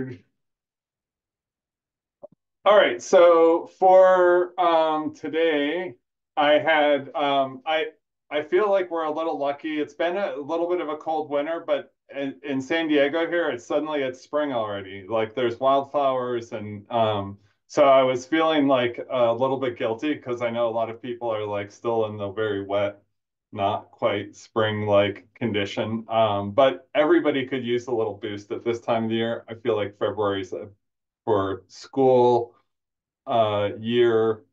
Record. All right, so for today, I had I feel like we're a little lucky. It's been a little bit of a cold winter, but in San Diego here, it's spring already. Like there's wildflowers, and so I was feeling like a little bit guilty because I know a lot of people are like still in the very wet, not quite spring-like condition. But everybody could use a little boost at this time of the year. I feel like February's for school year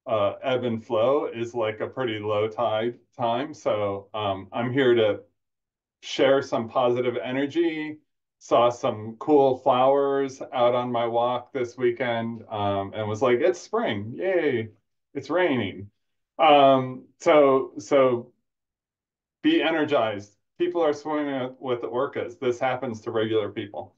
ebb and flow is like a pretty low tide time. So I'm here to share some positive energy. Saw some cool flowers out on my walk this weekend, and was like, it's spring, yay! It's raining. So be energized. People are swimming with orcas. This happens to regular people.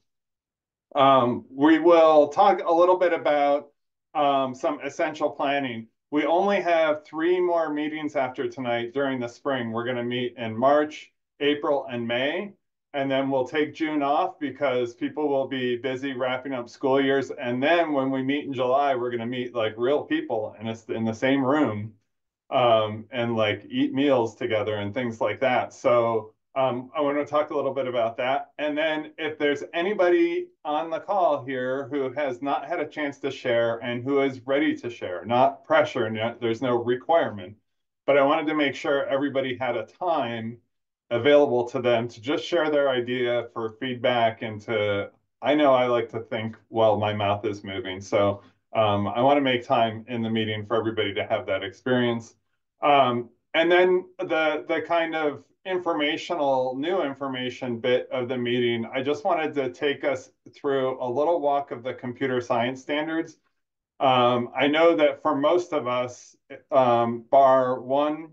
We will talk a little bit about some essential planning. We only have 3 more meetings after tonight during the spring. We're going to meet in March, April, and May, and then we'll take June off because people will be busy wrapping up school years. And then when we meet in July, we're going to meet like real people and it's in the same room and like eat meals together and things like that. So I want to talk a little bit about that. And then if there's anybody on the call here who has not had a chance to share and who is ready to share, not pressure, there's no requirement, but I wanted to make sure everybody had a time available to them to just share their idea for feedback and I know I like to think while my mouth is moving. So I want to make time in the meeting for everybody to have that experience. And then the kind of new information bit of the meeting, I just wanted to take us through a little walk of the computer science standards. I know that for most of us, bar one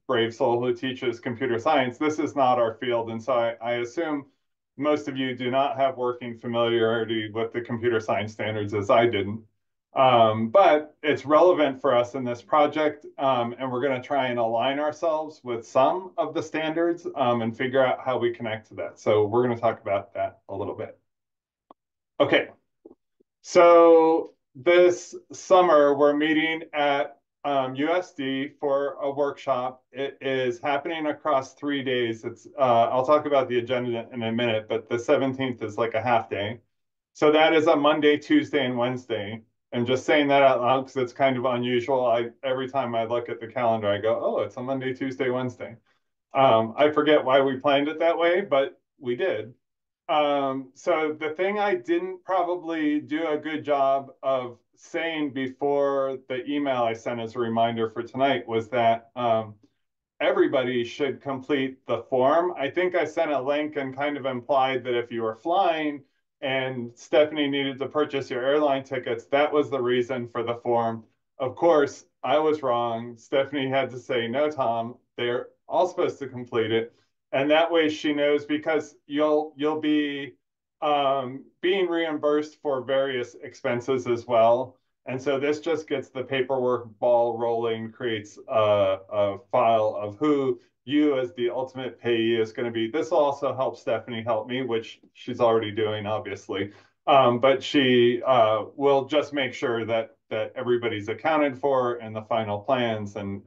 brave soul who teaches computer science, this is not our field, and so I assume most of you do not have working familiarity with the computer science standards as I didn't. But it's relevant for us in this project, and we're going to try and align ourselves with some of the standards and figure out how we connect to that. So we're going to talk about that a little bit. Okay, so this summer we're meeting at USD for a workshop. It is happening across 3 days. I'll talk about the agenda in a minute, but the 17th is like a half day. So that is a Monday, Tuesday, and Wednesday. I'm just saying that out loud because it's kind of unusual. Every time I look at the calendar, I go, oh, it's a Monday, Tuesday, Wednesday. I forget why we planned it that way, but we did. So the thing I didn't probably do a good job of saying before the email I sent as a reminder for tonight was that everybody should complete the form. I think I sent a link and kind of implied that if you were flying and Stephanie needed to purchase your airline tickets, that was the reason for the form. Of course, I was wrong. Stephanie had to say, no, Tom, they're all supposed to complete it. And that way she knows because you'll be being reimbursed for various expenses as well. And so this just gets the paperwork ball rolling, creates a file of who you as the ultimate payee is going to be. This will also help Stephanie help me, which she's already doing, obviously. But she will just make sure that everybody's accounted for in the final plans. And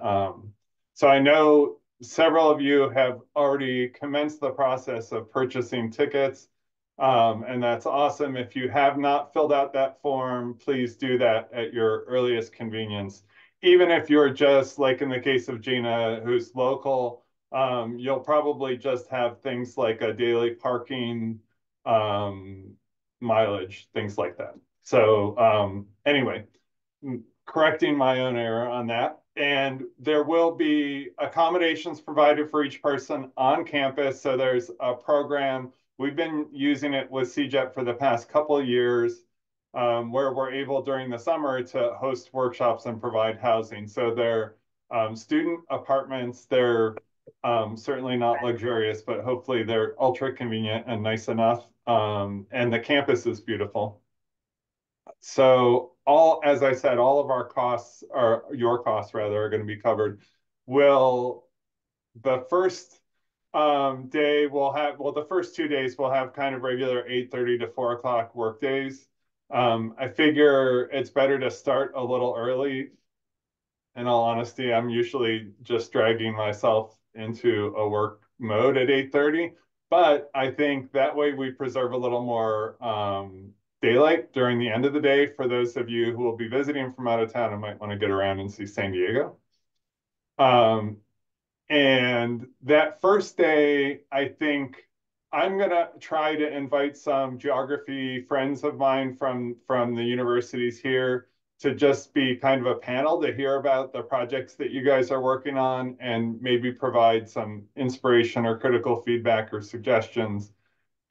so I know several of you have already commenced the process of purchasing tickets. And that's awesome. If you have not filled out that form, please do that at your earliest convenience. Even if you're just like in the case of Gina, who's local, you'll probably just have things like a daily parking um, mileage, things like that. So anyway, correcting my own error on that. And there will be accommodations provided for each person on campus. So there's a program. We've been using it with CJET for the past couple of years where we're able during the summer to host workshops and provide housing. So they're student apartments. They're certainly not luxurious, but hopefully they're ultra convenient and nice enough. And the campus is beautiful. So as I said, all of our costs your costs rather, are going to be covered. Will the first day we'll have, well, the first 2 days we'll have kind of regular 8:30 to 4 o'clock work days. I figure it's better to start a little early. In all honesty, I'm usually just dragging myself into a work mode at 8:30, but I think that way we preserve a little more daylight during the end of the day for those of you who will be visiting from out of town and might want to get around and see San Diego. Um, and that first day, I think I'm gonna try to invite some geography friends of mine from the universities here to just be kind of a panel to hear about the projects that you guys are working on and maybe provide some inspiration or critical feedback or suggestions.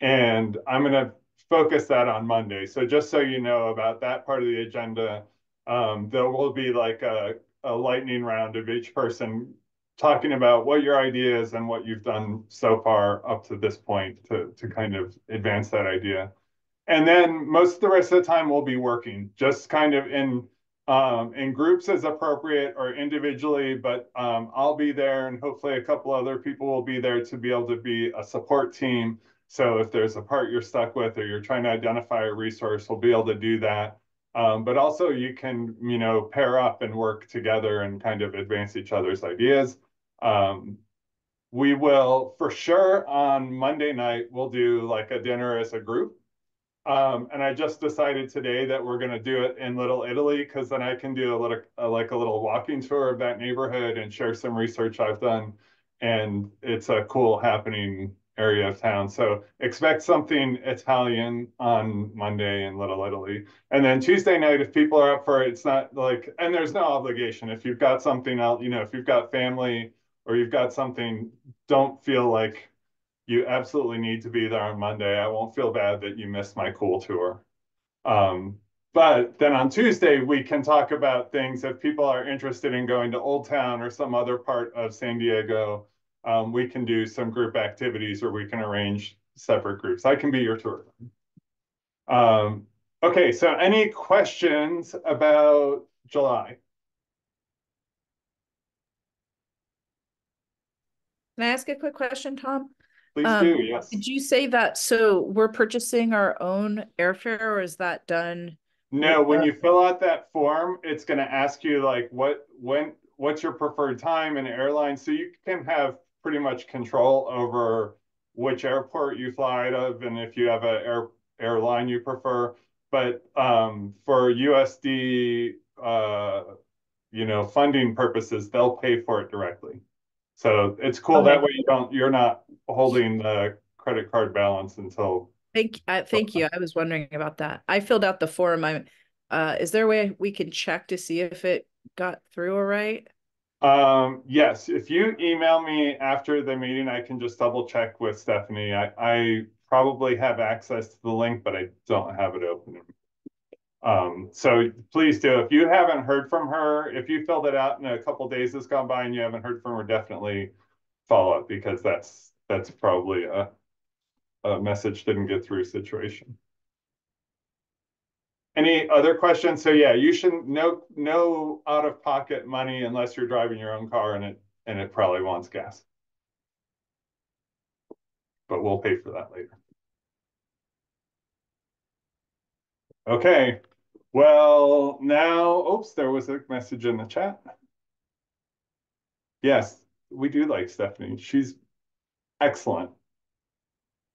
And I'm going to focus that on Monday. So just so you know about that part of the agenda, there will be like a lightning round of each person talking about what your idea is and what you've done so far up to this point to kind of advance that idea. And then most of the rest of the time we'll be working just kind of in groups as appropriate or individually, but I'll be there and hopefully a couple other people will be there to be able to be a support team. So if there's a part you're stuck with or you're trying to identify a resource, we'll be able to do that. But also you can, pair up and work together and kind of advance each other's ideas. Um, we will for sure on Monday night, we'll do like a dinner as a group. And I just decided today that we're going to do it in Little Italy because then I can do like a little walking tour of that neighborhood and share some research I've done. And it's a cool happening area of town. So expect something Italian on Monday in Little Italy. And then Tuesday night, if people are up for it, it's not like, and there's no obligation. If you've got something else, if you've got family or you've got something, don't feel like you absolutely need to be there on Monday. I won't feel bad that you missed my cool tour. Um, but then on Tuesday, we can talk about things if people are interested in going to Old Town or some other part of San Diego. We can do some group activities or we can arrange separate groups. I can be your tour. Okay, so any questions about July? Can I ask a quick question, Tom? Please do, yes. Did you say that so we're purchasing our own airfare or is that done? No, when you fill out that form, it's going to ask you like what's your preferred time and airline, so you can have pretty much control over which airport you fly out of and if you have a airline you prefer. But for USD, funding purposes, they'll pay for it directly. So it's cool that Okay. way you're not holding the credit card balance until. Thank you. I was wondering about that. I filled out the form. Is there a way we can check to see if it got through all right? Yes, if you email me after the meeting, I can just double check with Stephanie. I probably have access to the link, but I don't have it open. So please do. If you haven't heard from her, if you filled it out and a couple days has gone by and you haven't heard from her, definitely follow up because that's probably a message didn't get through situation. Any other questions? So yeah, you shouldn't no out of pocket money unless you're driving your own car and it probably wants gas. But we'll pay for that later. Okay. Well, now, oops, there was a message in the chat. Yes, we do like Stephanie. She's excellent.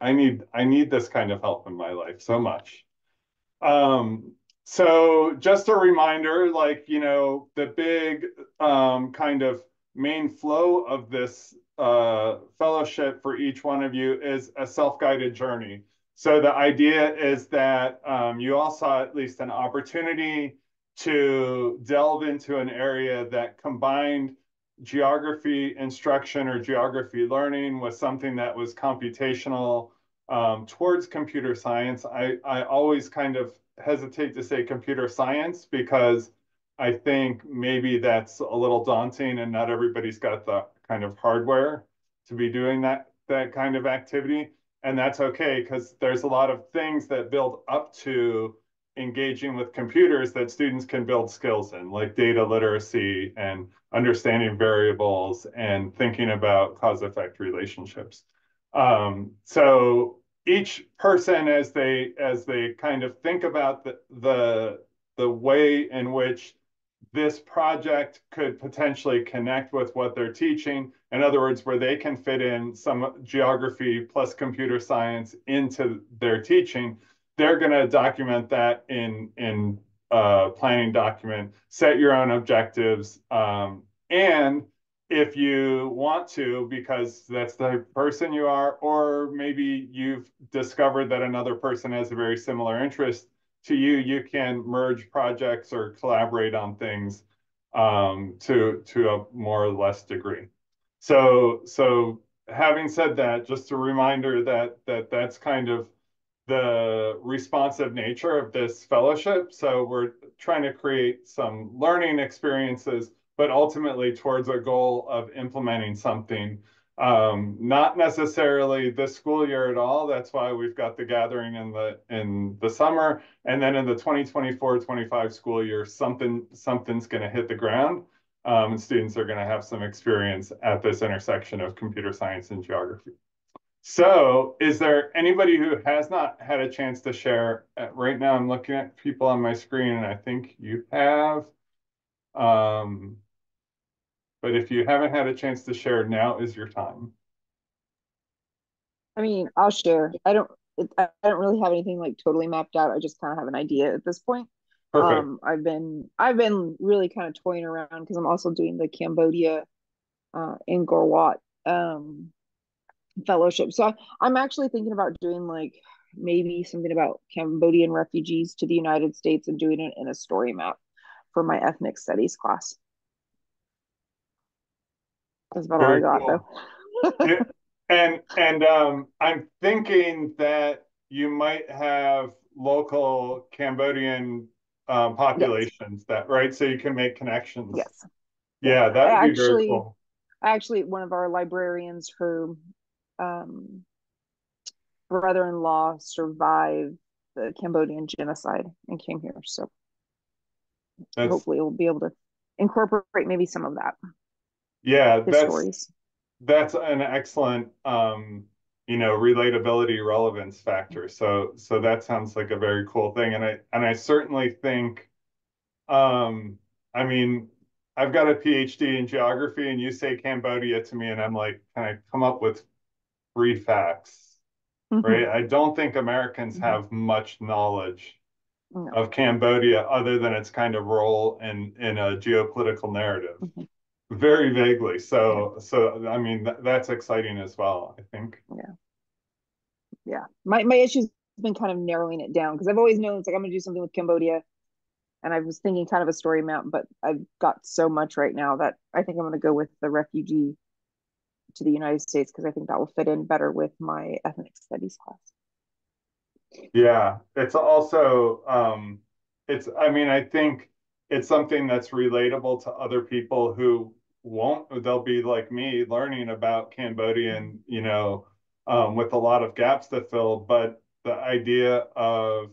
I need this kind of help in my life so much. Um, so just a reminder, like, the big kind of main flow of this fellowship for each one of you is a self-guided journey. So the idea is that you all saw at least an opportunity to delve into an area that combined geography instruction or geography learning with something that was computational towards computer science. I always kind of hesitate to say computer science because I think maybe that's a little daunting and not everybody's got the kind of hardware to be doing that kind of activity. And that's okay because there's a lot of things that build up to engaging with computers that students can build skills in, like data literacy and understanding variables and thinking about cause-effect relationships. So each person, as they kind of think about the way in which this project could potentially connect with what they're teaching. In other words, where they can fit in some geography plus computer science into their teaching, they're going to document that in a planning document, set your own objectives, and if you want to, because that's the person you are, or maybe you've discovered that another person has a very similar interest to you, you can merge projects or collaborate on things to a more or less degree. So having said that, just a reminder that that's kind of the responsive nature of this fellowship. So we're trying to create some learning experiences, but ultimately towards a goal of implementing something. Not necessarily this school year at all. That's why we've got the gathering in the summer, and then in the 2024-25 school year, something's going to hit the ground, and students are going to have some experience at this intersection of computer science and geography. So, is there anybody who has not had a chance to share? Right now, I'm looking at people on my screen, and I think you have. Um, but if you haven't had a chance to share, now is your time. I mean, I'll share. I don't really have anything like totally mapped out. I just kind of have an idea at this point. Perfect. I've been really kind of toying around because I'm also doing the Cambodia in Gorwat fellowship. So I'm actually thinking about doing like maybe something about Cambodian refugees to the United States and doing it in a story map for my ethnic studies class. That's about all I Very got though. cool. It, and I'm thinking that you might have local Cambodian Yes, populations that, right? So you can make connections. yes, yeah. Yeah, that I would be very actually, cool. one of our librarians, her um, brother-in-law survived the Cambodian genocide and came here. So That's hopefully we'll be able to incorporate maybe some of that, yeah, his stories. that's an excellent relatability relevance factor. So that sounds like a very cool thing. And I certainly think um I mean I've got a PhD in geography and you say Cambodia to me and I'm like, can I come up with three facts? Right? Mm-hmm. I don't think Americans Mm-hmm. have much knowledge No. of Cambodia other than its kind of role in a geopolitical narrative. Mm-hmm. Very vaguely. Yeah. So I mean that's exciting as well, I think. Yeah. Yeah. My issue's been kind of narrowing it down because I've always known it's like I'm gonna do something with Cambodia. And I was thinking kind of a story map, but I've got so much right now that I think I'm gonna go with the refugee to the United States because I think that will fit in better with my ethnic studies class. Yeah, it's also it's I mean I think it's something that's relatable to other people who won't they'll be like me learning about Cambodian, with a lot of gaps to fill, but the idea of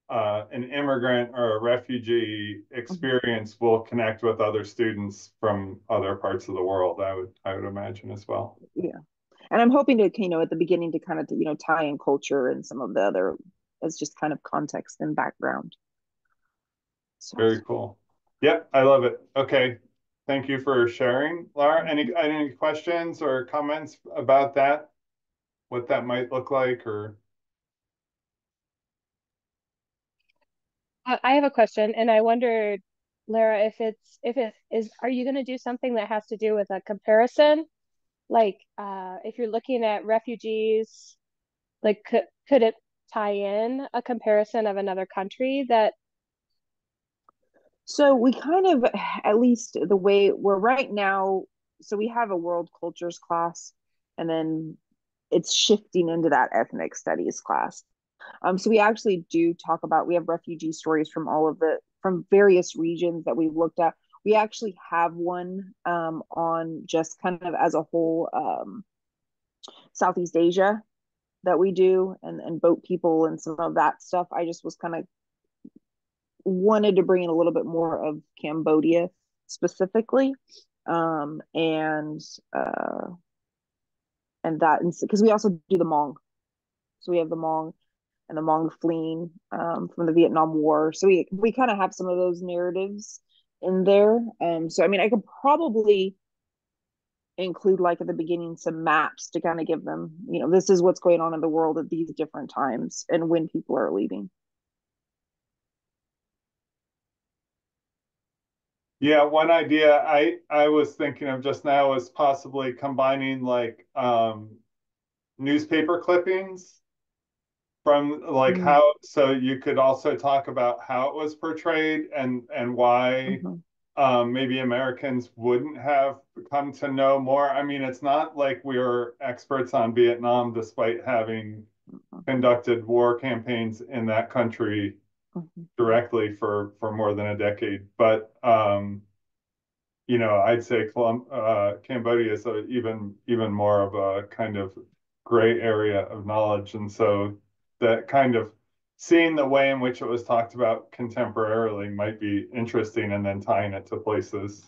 an immigrant or a refugee Mm-hmm. experience will connect with other students from other parts of the world, I would imagine as well. Yeah. And I'm hoping to, at the beginning to kind of, tie in culture and some of the other as just kind of context and background. So Very cool. Yep, I love it. Okay. Thank you for sharing. Laura, any questions or comments about that? What that might look like or I have a question, and I wondered, Lara, if it is, are you going to do something that has to do with a comparison? Like, if you're looking at refugees, like, could it tie in a comparison of another country that, so we kind of, at least the way we're right now, so we have a world cultures class and then it's shifting into that ethnic studies class. So we actually do talk about, we have refugee stories from from various regions that we've looked at. We actually have one on just kind of as a whole Southeast Asia that we do and boat people and some of that stuff. I just was kind of wanted to bring in a little bit more of Cambodia specifically, um, and uh, and that, because we also do the Hmong, so we have the Hmong and the Hmong fleeing from the Vietnam War. So we kind of have some of those narratives in there. So I mean, I could probably include like at the beginning some maps to kind of give them, this is what's going on in the world at these different times and when people are leaving. Yeah, one idea I was thinking of just now is possibly combining like newspaper clippings from like Mm-hmm. how, so you could also talk about how it was portrayed and why Mm-hmm. maybe Americans wouldn't have come to know more. I mean, it's not like we were experts on Vietnam despite having conducted war campaigns in that country Mm-hmm. directly for more than a decade. But I'd say Cambodia is even more of a kind of gray area of knowledge, and so that kind of seeing the way in which it was talked about contemporarily might be interesting, and then tying it to places.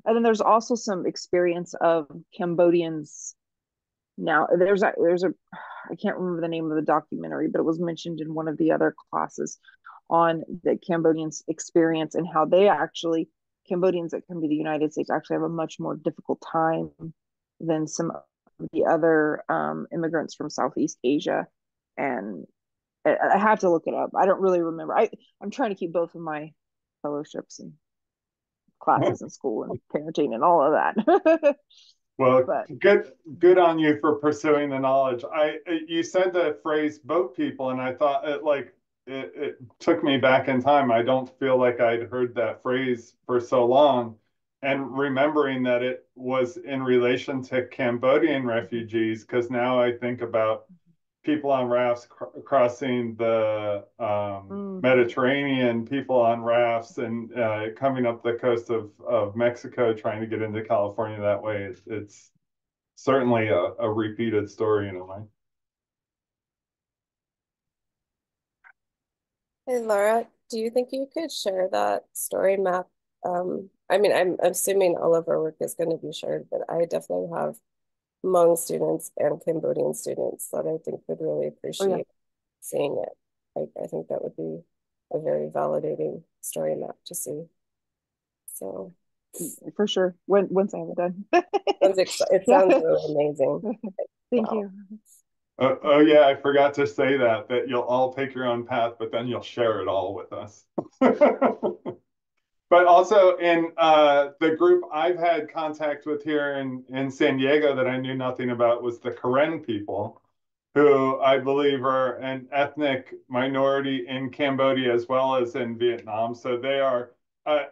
And then there's also some experience of Cambodians. Now there's a I can't remember the name of the documentary, but it was mentioned in one of the other classes on the Cambodians experience and how they actually, Cambodians that come to the United States actually have a much more difficult time than some of the other immigrants from Southeast Asia. And I have to look it up. I don't really remember. I'm trying to keep both of my fellowships and classes in school and parenting and all of that. Well, But good on you for pursuing the knowledge. You said the phrase "boat people," and I thought it took me back in time. I don't feel like I'd heard that phrase for so long, and remembering that it was in relation to Cambodian refugees, because now I think about people on rafts crossing the Mediterranean, people on rafts and coming up the coast of Mexico trying to get into California that way. It's certainly a repeated story in a way. Hey Laura, do you think you could share that story map? I mean, I'm assuming all of our work is going to be shared, but I definitely have Hmong students and Cambodian students that I think would really oh yeah, appreciate seeing it. I think that would be a very validating story map to see. So for sure. Once I have it done. it sounds really amazing. Thank Wow. you. Oh yeah, I forgot to say that you'll all take your own path, but then you'll share it all with us. But also in the group I've had contact with here in San Diego that I knew nothing about was the Karen people, who I believe are an ethnic minority in Cambodia as well as in Vietnam. So they are, I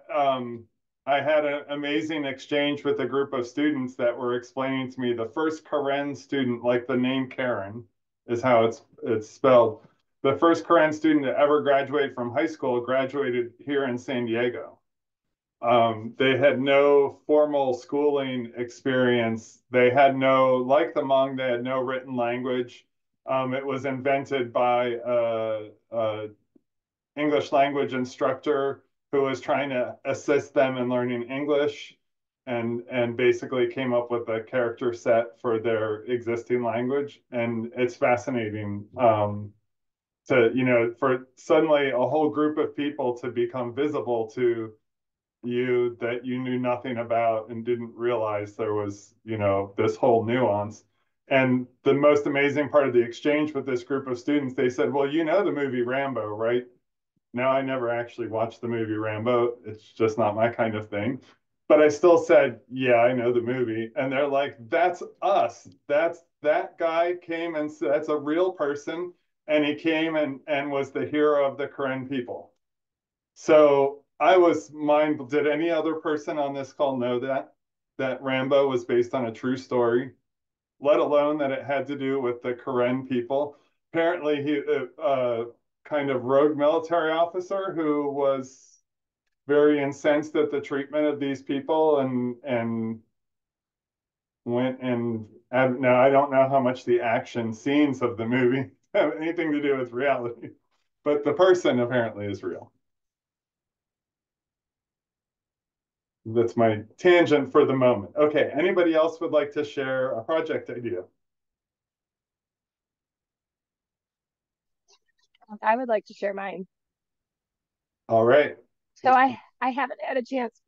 had an amazing exchange with a group of students that were explaining to me the first Karen student, like the name Karen is how it's spelled. The first Karen student to ever graduate from high school graduated here in San Diego. They had no formal schooling experience. They had no, like the Hmong, they had no written language. It was invented by a English language instructor who was trying to assist them in learning English and basically came up with a character set for their existing language. And it's fascinating for suddenly a whole group of people to become visible to you that you knew nothing about and didn't realize there was, this whole nuance. And the most amazing part of the exchange with this group of students, they said, well, you know the movie Rambo, right? Now, I never actually watched the movie Rambo. It's just not my kind of thing. But I still said, yeah, I know the movie. And they're like, that's us. That guy came and said, that's a real person. And he came and was the hero of the Karen people. So I was mind. Did any other person on this call know that Rambo was based on a true story, let alone that it had to do with the Karen people? Apparently, he kind of rogue military officer who was very incensed at the treatment of these people and went and now I don't know how much the action scenes of the movie have anything to do with reality, but the person apparently is real. That's my tangent for the moment. Okay, anybody else would like to share a project idea? I would like to share mine. All right. So I haven't had a chance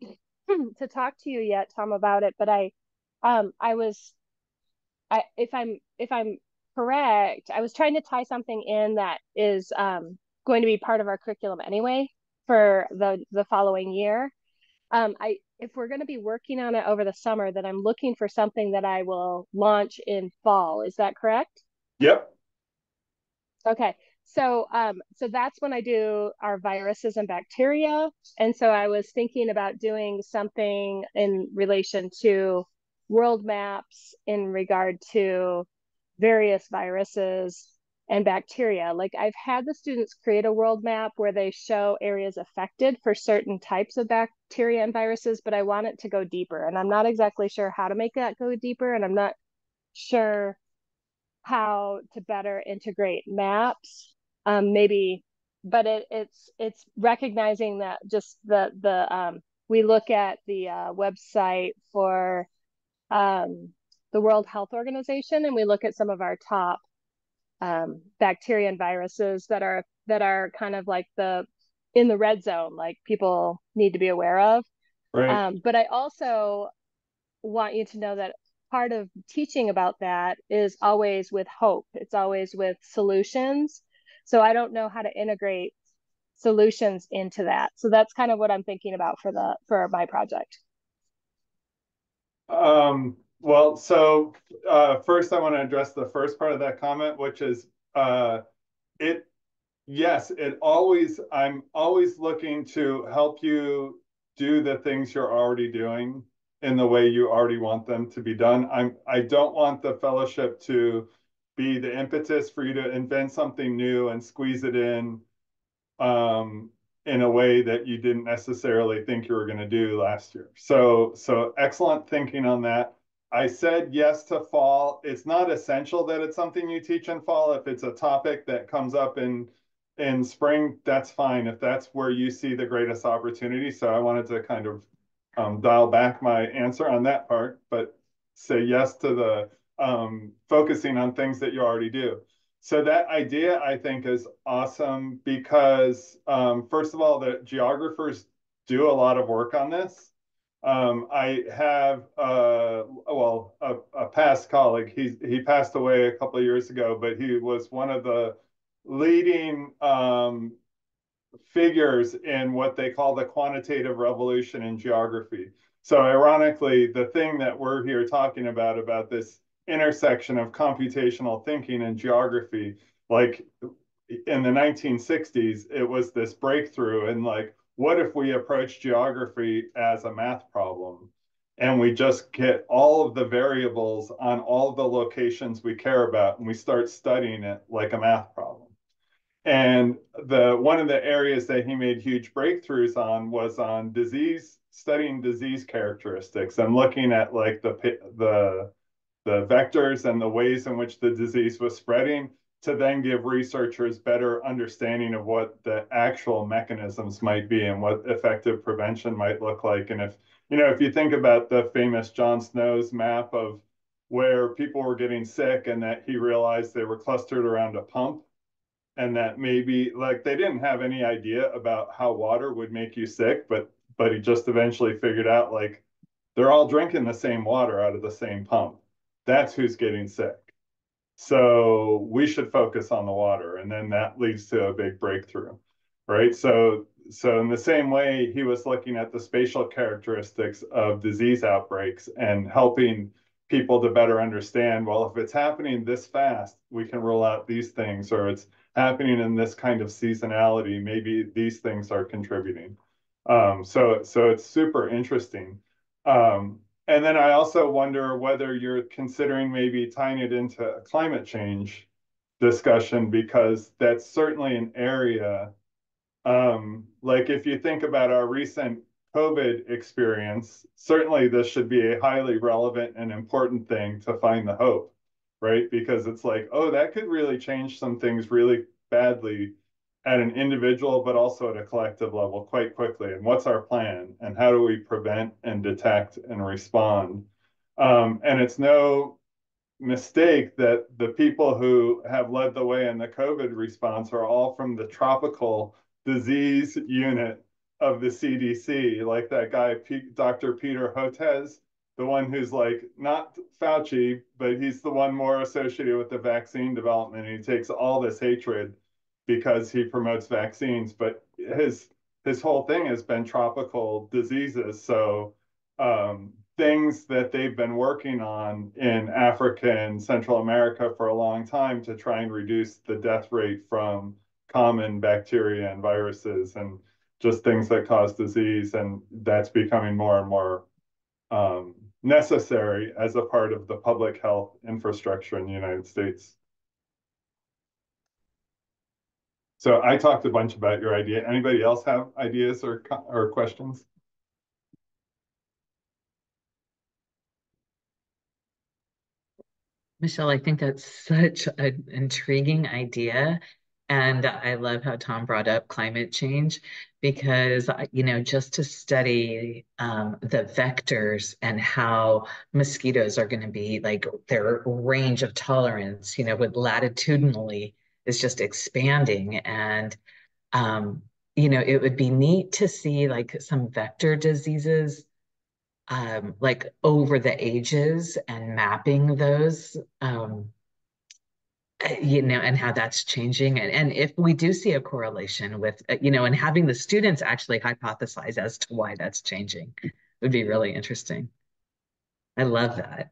to talk to you yet, Tom, about it, but I was if I'm correct, I was trying to tie something in that is going to be part of our curriculum anyway for the following year. I if we're going to be working on it over the summer, then I'm looking for something that I will launch in fall. Is that correct? Yep. Okay. So that's when I do our viruses and bacteria. And so I was thinking about doing something in relation to world maps in regard to various viruses and bacteria. Like I've had the students create a world map where they show areas affected for certain types of bacteria and viruses, but I want it to go deeper. And I'm not exactly sure how to make that go deeper. And I'm not sure how to better integrate maps. Maybe, but it's recognizing that just we look at the website for the World Health Organization, and we look at some of our top bacteria and viruses that are kind of like the in the red zone, like people need to be aware of. Right. But I also want you to know that part of teaching about that is always with hope. It's always with solutions. So I don't know how to integrate solutions into that. So that's kind of what I'm thinking about for my project. Well, so first I want to address the first part of that comment, which is it yes, I'm always looking to help you do the things you're already doing in the way you already want them to be done. I don't want the fellowship to be the impetus for you to invent something new and squeeze it um, in a way that you didn't necessarily think you were going to do last year. So excellent thinking on that. I said yes to fall. It's not essential that it's something you teach in fall. If it's a topic that comes up in spring, that's fine. If that's where you see the greatest opportunity. So I wanted to kind of dial back my answer on that part, but say yes to the focusing on things that you already do. So that idea, I think, is awesome because, first of all, the geographers do a lot of work on this. I have, a past colleague. He passed away a couple of years ago, but he was one of the leading figures in what they call the quantitative revolution in geography. So ironically, the thing that we're here talking about this intersection of computational thinking and geography, like in the 1960s, it was this breakthrough in like, what if we approach geography as a math problem? And we just get all of the variables on all of the locations we care about, and we start studying it like a math problem. And the one of the areas that he made huge breakthroughs on was on disease, studying disease characteristics and looking at like the vectors and the ways in which the disease was spreading to then give researchers better understanding of what the actual mechanisms might be and what effective prevention might look like. And if you think about the famous John Snow's map of where people were getting sick and that he realized they were clustered around a pump, and that maybe like they didn't have any idea about how water would make you sick, but he just eventually figured out like they're all drinking the same water out of the same pump. That's who's getting sick. So we should focus on the water, and then that leads to a big breakthrough, right? So in the same way, he was looking at the spatial characteristics of disease outbreaks and helping people to better understand, well, if it's happening this fast, we can rule out these things, or it's happening in this kind of seasonality, maybe these things are contributing. So it's super interesting. And then I also wonder whether you're considering maybe tying it into a climate change discussion, because that's certainly an area. Like if you think about our recent COVID experience, certainly this should be a highly relevant and important thing to find the hope, right? Because it's like, oh, that could really change some things really badly at an individual, but also at a collective level quite quickly. And what's our plan? And how do we prevent and detect and respond? And it's no mistake that the people who have led the way in the COVID response are all from the tropical disease unit of the CDC, like that guy, Dr. Peter Hotez, the one who's like not Fauci, but he's the one more associated with the vaccine development. He takes all this hatred because he promotes vaccines, but his whole thing has been tropical diseases. So things that they've been working on in Africa and Central America for a long time to try and reduce the death rate from common bacteria and viruses and just things that cause disease. And that's becoming more and more necessary as a part of the public health infrastructure in the United States. So I talked a bunch about your idea. Anybody else have ideas or questions? Michelle, I think that's such an intriguing idea. And I love how Tom brought up climate change because, just to study the vectors and how mosquitoes are going to be like their range of tolerance, with latitudinally is just expanding. And, it would be neat to see like some vector diseases like over the ages and mapping those, and how that's changing. And if we do see a correlation with, and having the students actually hypothesize as to why that's changing would be really interesting. I love that.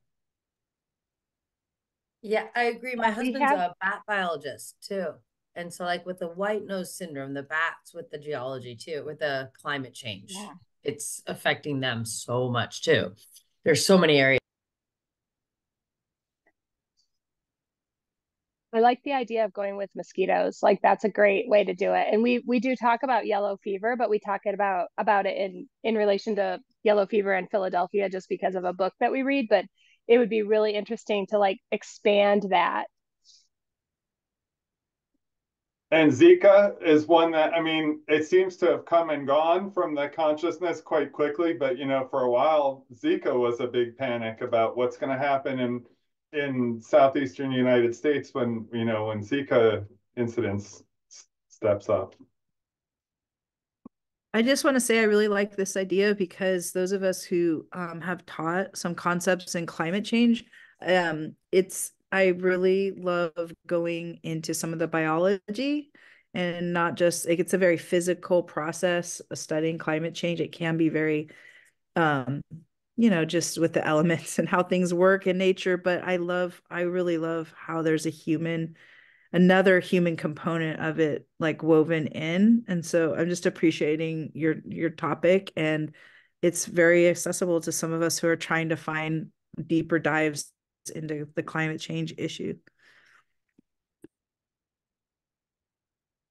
Yeah, I agree. My We husband's have, a bat biologist too. And so like with the white nose syndrome, the bats with the geology too, with the climate change, yeah. it's affecting them so much too. There's so many areas. I like the idea of going with mosquitoes. Like that's a great way to do it. And we do talk about yellow fever, but we talk about it in relation to yellow fever in Philadelphia just because of a book that we read. But it would be really interesting to like expand that. And Zika is one that, I mean, it seems to have come and gone from the consciousness quite quickly, but for a while, Zika was a big panic about what's going to happen in southeastern United States when Zika incidence steps up. I just want to say I really like this idea because those of us who have taught some concepts in climate change, I really love going into some of the biology and not just like it's a very physical process studying climate change. It can be very just with the elements and how things work in nature, but I really love how there's another human component of it like woven in. And so I'm just appreciating your topic, and it's very accessible to some of us who are trying to find deeper dives into the climate change issue.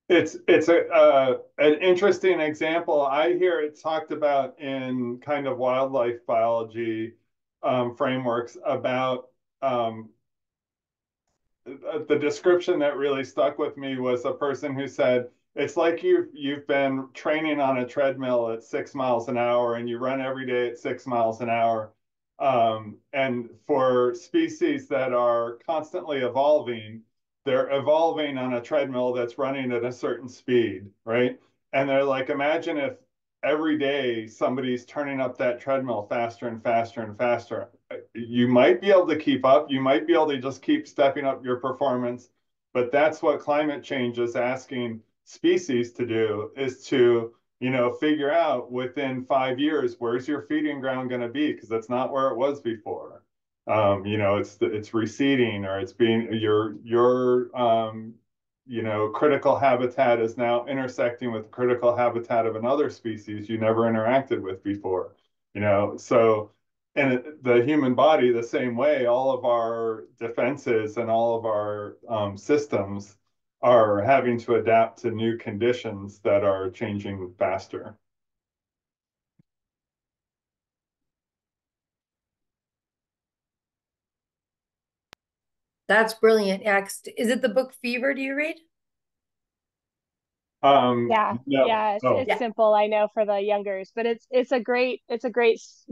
It's an interesting example. I hear it talked about in kind of wildlife biology frameworks about the description that really stuck with me was a person who said it's like you've been training on a treadmill at 6 miles an hour and you run every day at 6 miles an hour. And for species that are constantly evolving, they're evolving on a treadmill that's running at a certain speed, right? And they're like, imagine if every day somebody's turning up that treadmill faster and faster and faster. You might be able to keep up. You might be able to just keep stepping up your performance. But that's what climate change is asking species to do, is to figure out within 5 years, where's your feeding ground going to be? Because that's not where it was before. It's receding, or it's being critical habitat is now intersecting with critical habitat of another species you never interacted with before. So in the human body, the same way, all of our defenses and all of our systems are having to adapt to new conditions that are changing faster. That's brilliant. Yeah, is it the book Fever? Do you read? Yeah, No. yeah, Oh, it's Yeah, simple, I know, for the youngers, but it's a great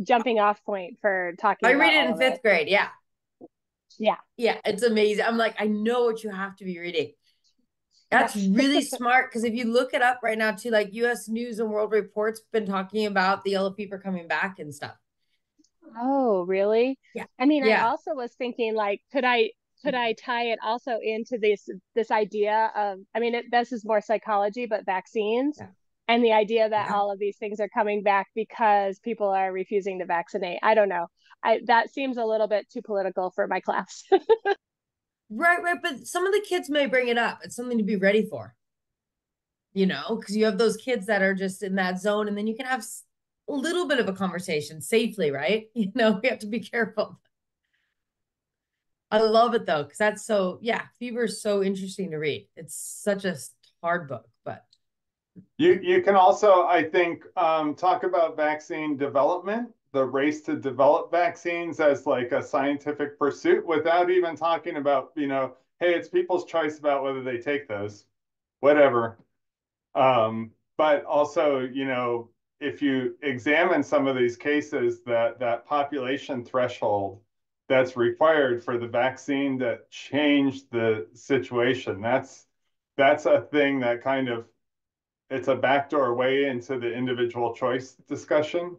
jumping off point for I talking read about it all in of it. fifth grade. Yeah, Yeah. yeah, it's amazing. I'm like, I know what you have to be reading. That's Yes. really smart because if you look it up right now, too, like U.S. News and World Report's been talking about the yellow fever coming back and stuff. Oh, really? Yeah, I mean, I yeah, also was thinking, like, could I tie it also into this idea of, I mean, this is more psychology, but vaccines, yeah, and the idea that yeah. all of these things are coming back because people are refusing to vaccinate. I don't know. I That seems a little bit too political for my class. Right, right. But some of the kids may bring it up. It's something to be ready for, because you have those kids that are just in that zone, and then you can have a little bit of a conversation safely, right? We have to be careful. I love it though, because yeah, Fever is so interesting to read. It's such a hard book, but you can also, I think, talk about vaccine development, the race to develop vaccines as like a scientific pursuit without even talking about, hey, it's people's choice about whether they take those, whatever. But also, if you examine some of these cases, that population threshold that's required for the vaccine to change the situation, that's a thing that kind of it's a backdoor way into the individual choice discussion.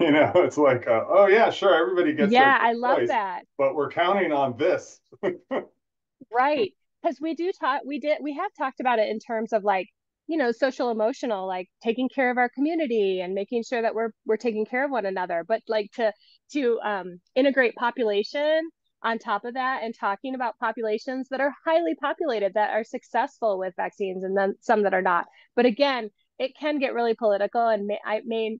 It's like, oh yeah, sure, everybody gets their Yeah, I love choice, that. but we're counting on this. Right. Because we have talked about it in terms of, like, social emotional, like taking care of our community and making sure that we're taking care of one another. But like to integrate population on top of that, and talking about populations that are highly populated, that are successful with vaccines, and then some that are not. But again, it can get really political, and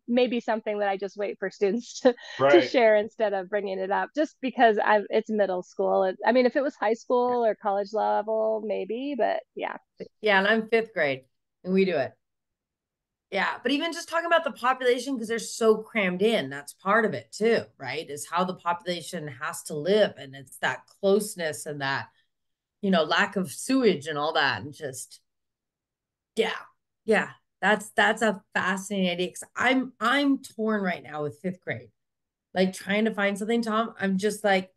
may be something that I just wait for students to Right. share instead of bringing it up, just because it's middle school. I mean, if it was high school or college level, maybe, but yeah. yeah, and I'm fifth grade and we do it. Yeah, but even just talking about the population, because they're so crammed in, that's part of it too, right? Is how the population has to live. And it's that closeness and that, lack of sewage and all that. And just, yeah, yeah. That's a fascinating idea. Because I'm torn right now with fifth grade. Like trying to find something, Tom. I'm just like,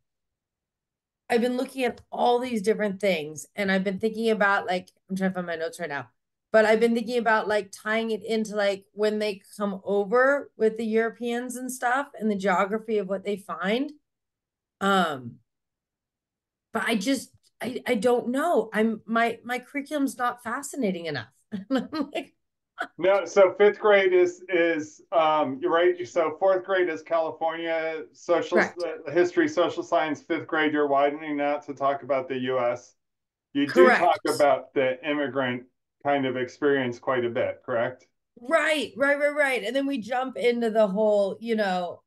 I've been looking at all these different things and I've been thinking about, like, I'm trying to find my notes right now, but I've been thinking about like tying it into like when they come over with the Europeans and stuff and the geography of what they find. Um, but I don't know. My curriculum's not fascinating enough. I'm like, No, so fifth grade is you're right. So fourth grade is California social correct. history, social science. Fifth grade, you're widening that to talk about the U.S. You do talk Correct. about the immigrant kind of experience quite a bit, correct? Right, right, right, right. And then we jump into the whole,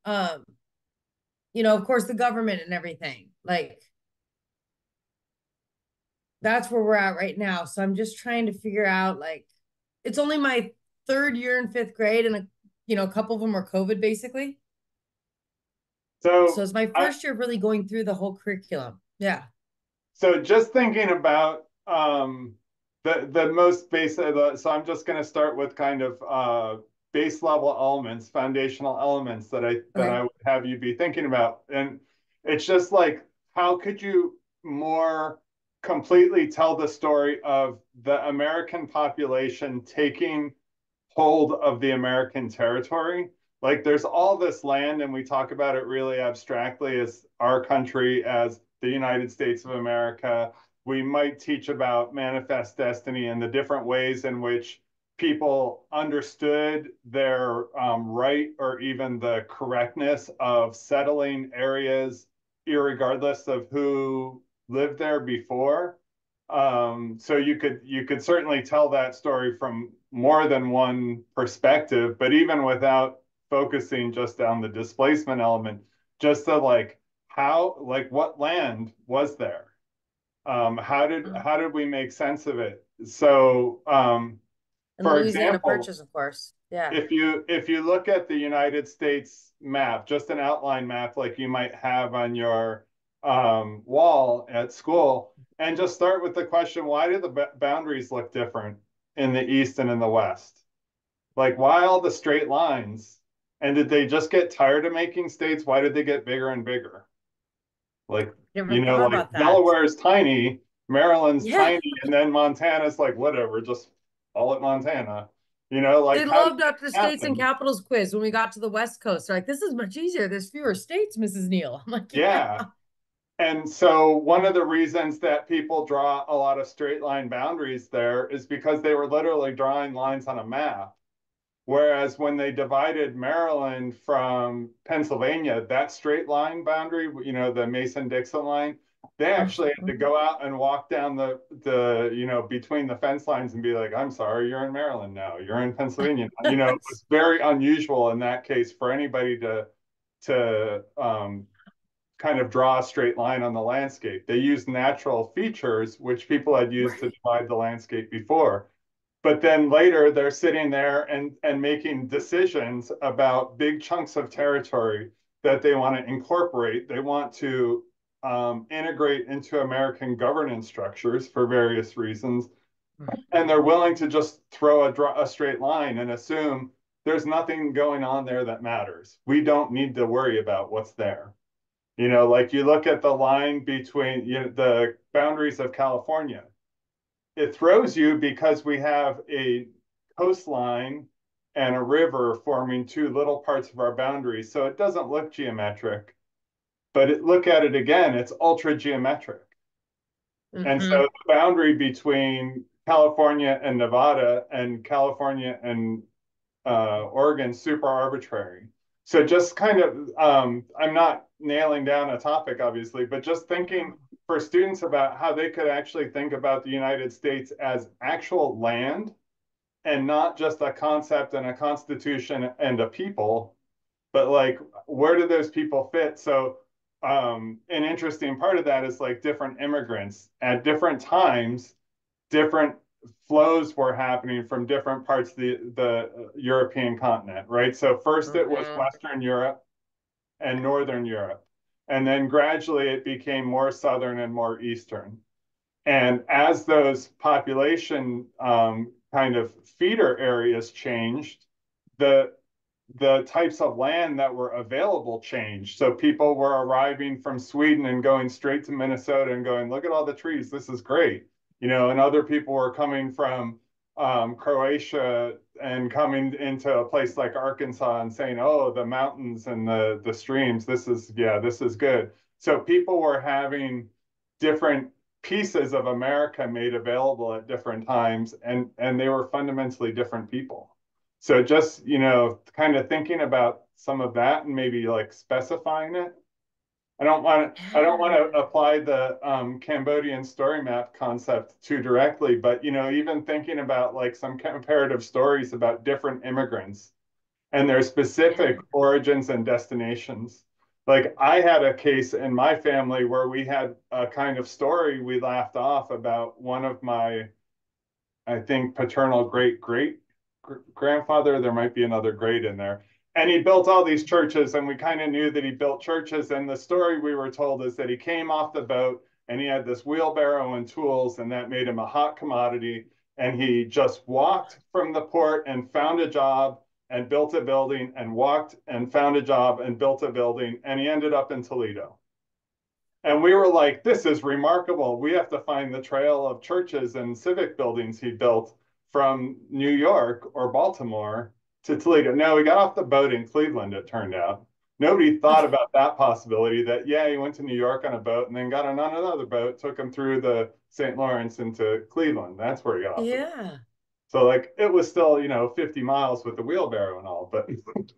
of course, the government and everything. Like that's where we're at right now. So I'm just trying to figure out, like, it's only my third year in fifth grade, and a couple of them were COVID basically. So So it's my I first year really going through the whole curriculum. Yeah. so just thinking about the most basic. So I'm just going to start with kind of base level elements, foundational elements that I Okay. would have you be thinking about, and it's just like how could you more completely tell the story of the American population taking hold of the American territory. Like there's all this land, and we talk about it really abstractly as our country, as the United States of America. We might teach about manifest destiny and the different ways in which people understood their right or even the correctness of settling areas, irregardless of who lived there before. So you could certainly tell that story from more than one perspective, but even without focusing just on the displacement element, just the like how like what land was there? How did we make sense of it? So And the for Louisiana example, Purchase, of course. Yeah. if you look at the United States map, just an outline map like you might have on your wall at school and just start with the question, why do the boundaries look different in the East and in the West? Like, why all the straight lines? And did they just get tired of making states? Why did they get bigger and bigger? Like, Never thought like about that. Delaware is tiny, Maryland's Yeah. tiny, and then Montana's like, whatever, just call it Montana. They Like, how did loved after that states and happen? capitals quiz when we got to the West Coast. They're like, this is much easier. There's fewer states, Mrs. Neal. I'm like, yeah. Yeah. And so one of the reasons that people draw a lot of straight line boundaries there is because they were literally drawing lines on a map. Whereas when they divided Maryland from Pennsylvania, that straight line boundary, the Mason-Dixon line, they actually had to go out and walk down between the fence lines and be like, I'm sorry, you're in Maryland now, you're in Pennsylvania. It was very unusual in that case for anybody to kind of draw a straight line on the landscape. They used natural features, which people had used to divide the landscape before. But then later they're sitting there and making decisions about big chunks of territory that they want to incorporate. They want to integrate into American governance structures for various reasons. And they're willing to just throw a straight line and assume there's nothing going on there that matters. We don't need to worry about what's there. Like you look at the line between the boundaries of California, it throws you because we have a coastline and a river forming two little parts of our boundaries. So it doesn't look geometric, but look at it again, it's ultra geometric. And so the boundary between California and Nevada and California and Oregon super arbitrary. So just kind of, I'm not nailing down a topic, obviously, but just thinking for students about how they could actually think about the United States as actual land and not just a concept and a constitution and a people, but like, where do those people fit? So an interesting part of that is like different immigrants at different times, different flows were happening from different parts of the European continent, right? So first it was Western Europe and Northern Europe, and then gradually it became more Southern and more Eastern. And as those population kind of feeder areas changed, the the types of land that were available changed. So people were arriving from Sweden and going straight to Minnesota and going, look at all the trees, this is great. And other people were coming from Croatia and coming into a place like Arkansas and saying, oh, the mountains and the streams, this is good. So people were having different pieces of America made available at different times, and they were fundamentally different people. So just, kind of thinking about some of that and maybe like specifying it. I don't want to apply the Cambodian story map concept too directly, but even thinking about like some comparative stories about different immigrants and their specific origins and destinations. Like I had a case in my family where we had a kind of story we laughed off about one of my, I think, paternal great great grandfather. There might be another great in there. And he built all these churches, and we kind of knew that he built churches. And the story we were told is that he came off the boat and he had this wheelbarrow and tools, and that made him a hot commodity. And he just walked from the port and found a job and built a building, and walked and found a job and built a building. And he ended up in Toledo. And we were like, this is remarkable. We have to find the trail of churches and civic buildings he built from New York or Baltimore to Toledo. No, he got off the boat in Cleveland, it turned out. Nobody thought about that possibility that, yeah, he went to New York on a boat and then got on another boat, took him through the St. Lawrence into Cleveland. That's where he got off the boat. Yeah. So like it was still, 50 miles with the wheelbarrow and all, but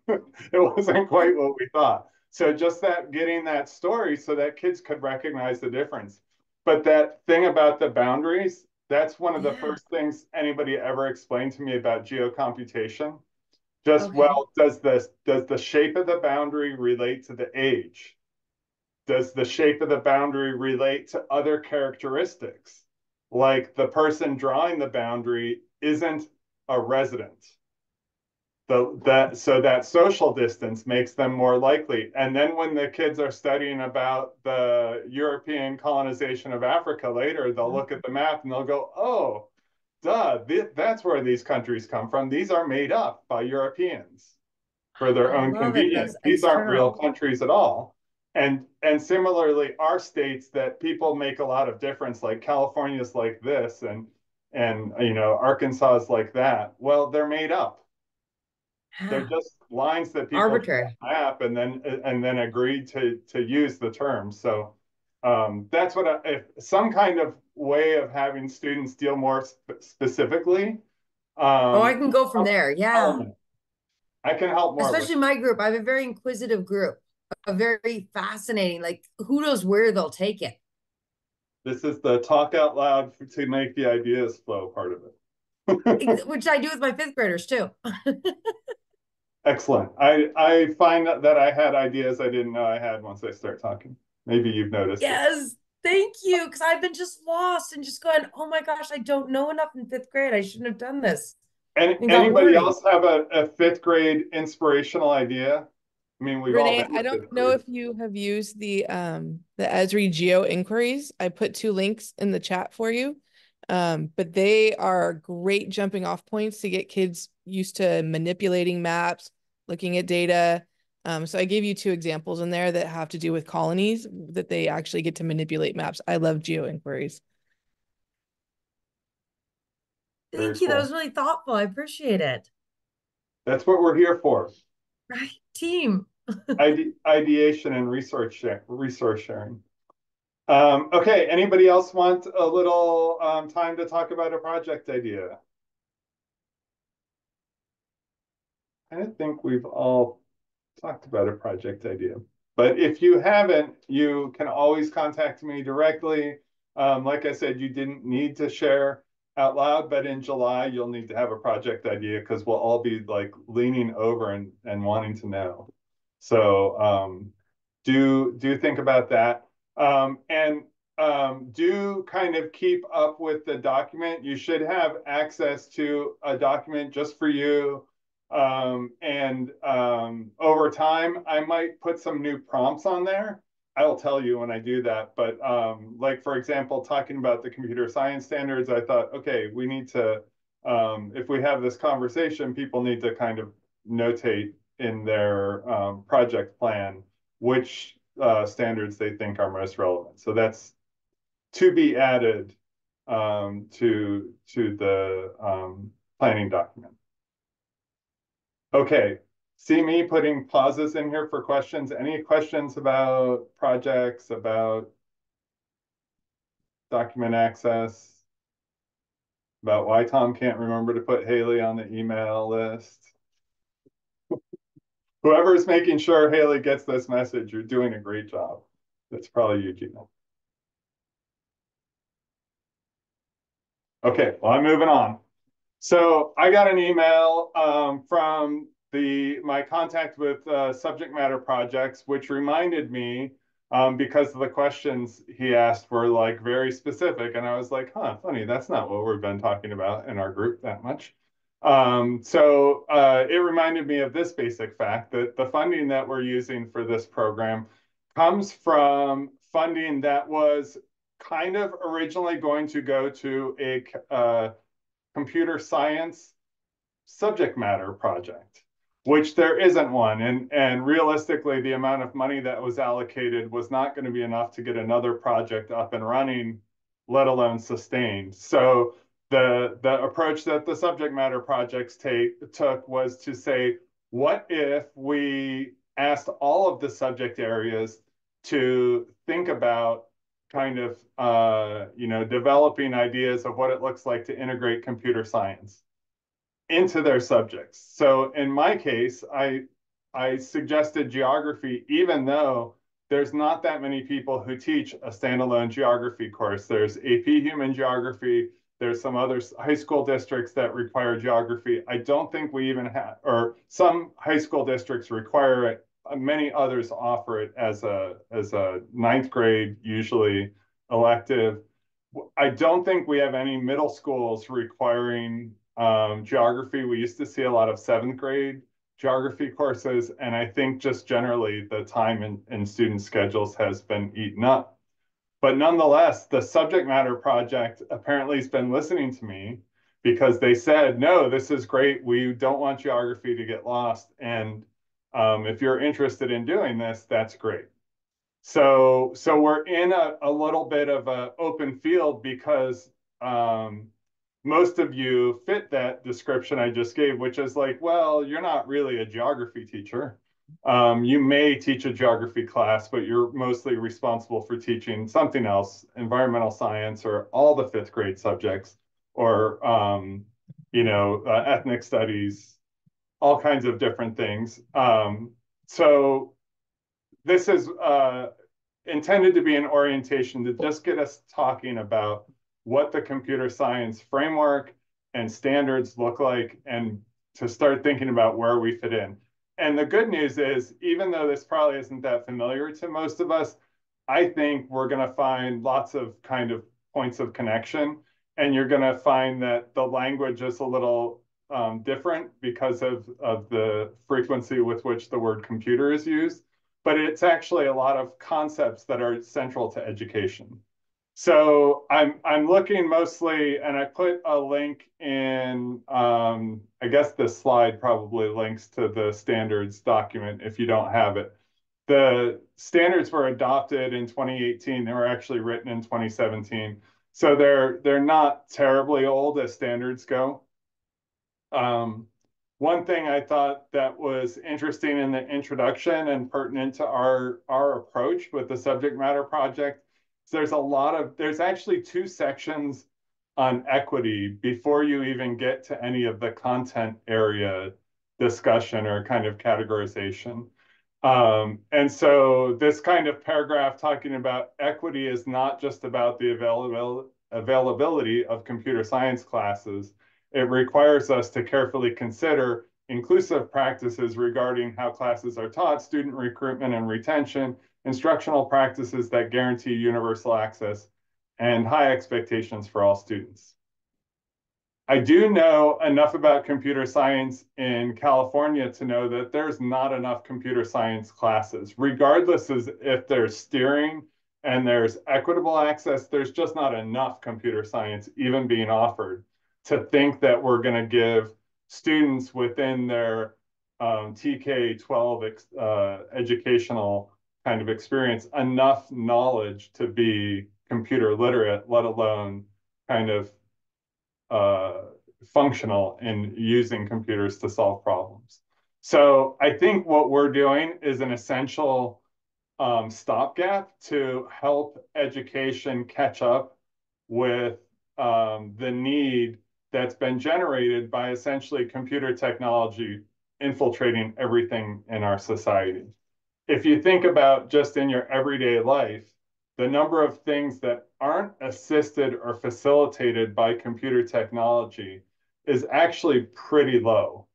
it wasn't quite what we thought. So just that getting that story so that kids could recognize the difference. But that thing about the boundaries, that's one of the first things anybody ever explained to me about geocomputation. Just well, does the shape of the boundary relate to the age? Does the shape of the boundary relate to other characteristics? Like the person drawing the boundary isn't a resident. so that social distance makes them more likely. And then when the kids are studying about the European colonization of Africa later, they'll look at the map and they'll go, oh, duh, that's where these countries come from. These are made up by Europeans for their I own love it. convenience. Those These aren't real external. countries at all. And similarly, our states that people make a lot of difference, like California's like this, and you know, Arkansas is like that. Well, they're made up. They're Yeah. just lines that people drew Arbitrary. on a map and then agreed to use the term. So that's what if some kind of way of having students deal more specifically. Oh, I Um, can go from there. Yeah. element. I can help more with. Especially my group. I have a very inquisitive group, a very fascinating, like who knows where they'll take it. This is the talk out loud to make the ideas flow part of it. Which I do with my fifth graders too. Excellent. I find that I had ideas I didn't know I had once I start talking. Maybe you've noticed it. Yes. Thank you. Because I've been just lost and just going, oh my gosh, I don't know enough in fifth grade. I shouldn't have done this. And And got anybody worried. else have a fifth grade inspirational idea? I mean, we've all Renee, been I to don't fifth know grade. if you have used the CS+Geo inquiries. I put 2 links in the chat for you. But they are great jumping off points to get kids used to manipulating maps, looking at data. So I gave you 2 examples in there that have to do with colonies that they actually get to manipulate maps. I love geo inquiries. Very Thank you. That cool. was really thoughtful. I appreciate it. That's what we're here for. Right. Team. Ideation and resource sharing. Okay, anybody else want a little time to talk about a project idea? I think we've all talked about a project idea. But if you haven't, you can always contact me directly. Like I said, you didn't need to share out loud, but in July, you'll need to have a project idea because we'll all be like leaning over and wanting to know. So do think about that. And do kind of keep up with the document. You should have access to a document just for you and over time, I might put some new prompts on there. I'll tell you when I do that. But like, for example, talking about the computer science standards, I thought, okay, we need to, if we have this conversation, people need to kind of notate in their project plan which standards they think are most relevant. So that's to be added to the planning document. Okay, see me putting pauses in here for questions. Any questions about projects, about document access, about why Tom can't remember to put Haley on the email list? Whoever is making sure Haley gets this message, you're doing a great job. That's probably you, Gina. Okay, well, I'm moving on. So I got an email from my contact with subject matter projects, which reminded me because the questions he asked were like very specific, and I was like, "Huh, funny. That's not what we've been talking about in our group that much." So it reminded me of this basic fact that the funding that we're using for this program comes from funding that was kind of originally going to go to a computer science subject matter project, which there isn't one. And realistically, the amount of money that was allocated was not going to be enough to get another project up and running, let alone sustained. So the approach that the subject matter projects took was to say, what if we asked all of the subject areas to think about kind of developing ideas of what it looks like to integrate computer science into their subjects. So in my case, I suggested geography, even though there's not that many people who teach a standalone geography course. There's AP Human Geography. There's some other high school districts that require geography. I don't think we even have, or some high school districts require it. Many others offer it as a ninth grade, usually elective. I don't think we have any middle schools requiring geography, we used to see a lot of seventh grade geography courses, and I think just generally the time in student schedules has been eaten up. But nonetheless, the subject matter project apparently has been listening to me because they said, no, this is great. We don't want geography to get lost. And if you're interested in doing this, that's great. So we're in a little bit of an open field because most of you fit that description I just gave, which is like, well, you're not really a geography teacher. You may teach a geography class, but you're mostly responsible for teaching something else, environmental science or all the fifth grade subjects, or ethnic studies, all kinds of different things. So this is intended to be an orientation to just get us talking about what the computer science framework and standards look like and to start thinking about where we fit in. And the good news is, even though this probably isn't that familiar to most of us, I think we're going to find lots of kind of points of connection. And you're going to find that the language is a little different because of the frequency with which the word computer is used, but it's actually a lot of concepts that are central to education. So I'm looking mostly, and I put a link in, I guess this slide probably links to the standards document if you don't have it. The standards were adopted in 2018. They were actually written in 2017. So they're not terribly old as standards go. One thing I thought that was interesting in the introduction and pertinent to our approach with the subject matter project is there's actually two sections on equity before you even get to any of the content area discussion or kind of categorization. And so this kind of paragraph talking about equity is not just about the availability of computer science classes. It requires us to carefully consider inclusive practices regarding how classes are taught, student recruitment and retention, instructional practices that guarantee universal access, and high expectations for all students. I do know enough about computer science in California to know that there's not enough computer science classes. Regardless of if there's steering and there's equitable access, there's just not enough computer science even being offered to think that we're going to give students within their TK-12 educational kind of experience enough knowledge to be computer literate, let alone kind of functional in using computers to solve problems. So I think what we're doing is an essential stopgap to help education catch up with the need that's been generated by essentially computer technology infiltrating everything in our society. If you think about just in your everyday life, the number of things that aren't assisted or facilitated by computer technology is actually pretty low.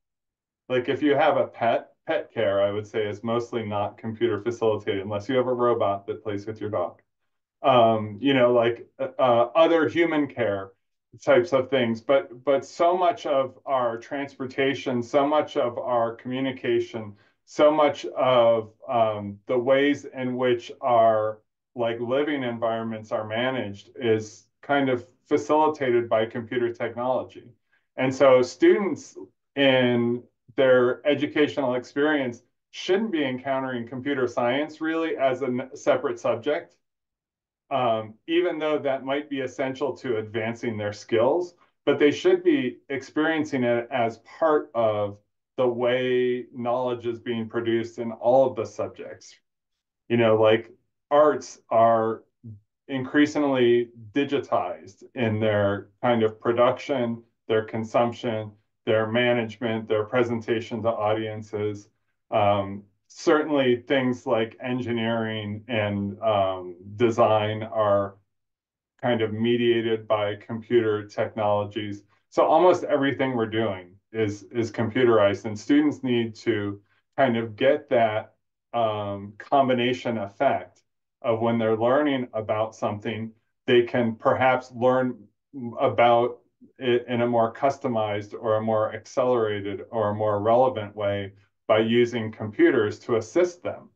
Like if you have a pet care, I would say is mostly not computer facilitated unless you have a robot that plays with your dog. Like other human care types of things. But so much of our transportation, so much of our communication, so much of the ways in which our like living environments are managed is kind of facilitated by computer technology. And so students in their educational experience shouldn't be encountering computer science really as a separate subject, even though that might be essential to advancing their skills, but they should be experiencing it as part of the way knowledge is being produced in all of the subjects. Like arts are increasingly digitized in their kind of production, their consumption, their management, their presentation to audiences. Certainly things like engineering and design are kind of mediated by computer technologies. So almost everything we're doing is computerized, and students need to kind of get that combination effect of when they're learning about something, they can perhaps learn about it in a more customized or a more accelerated or a more relevant way by using computers to assist them,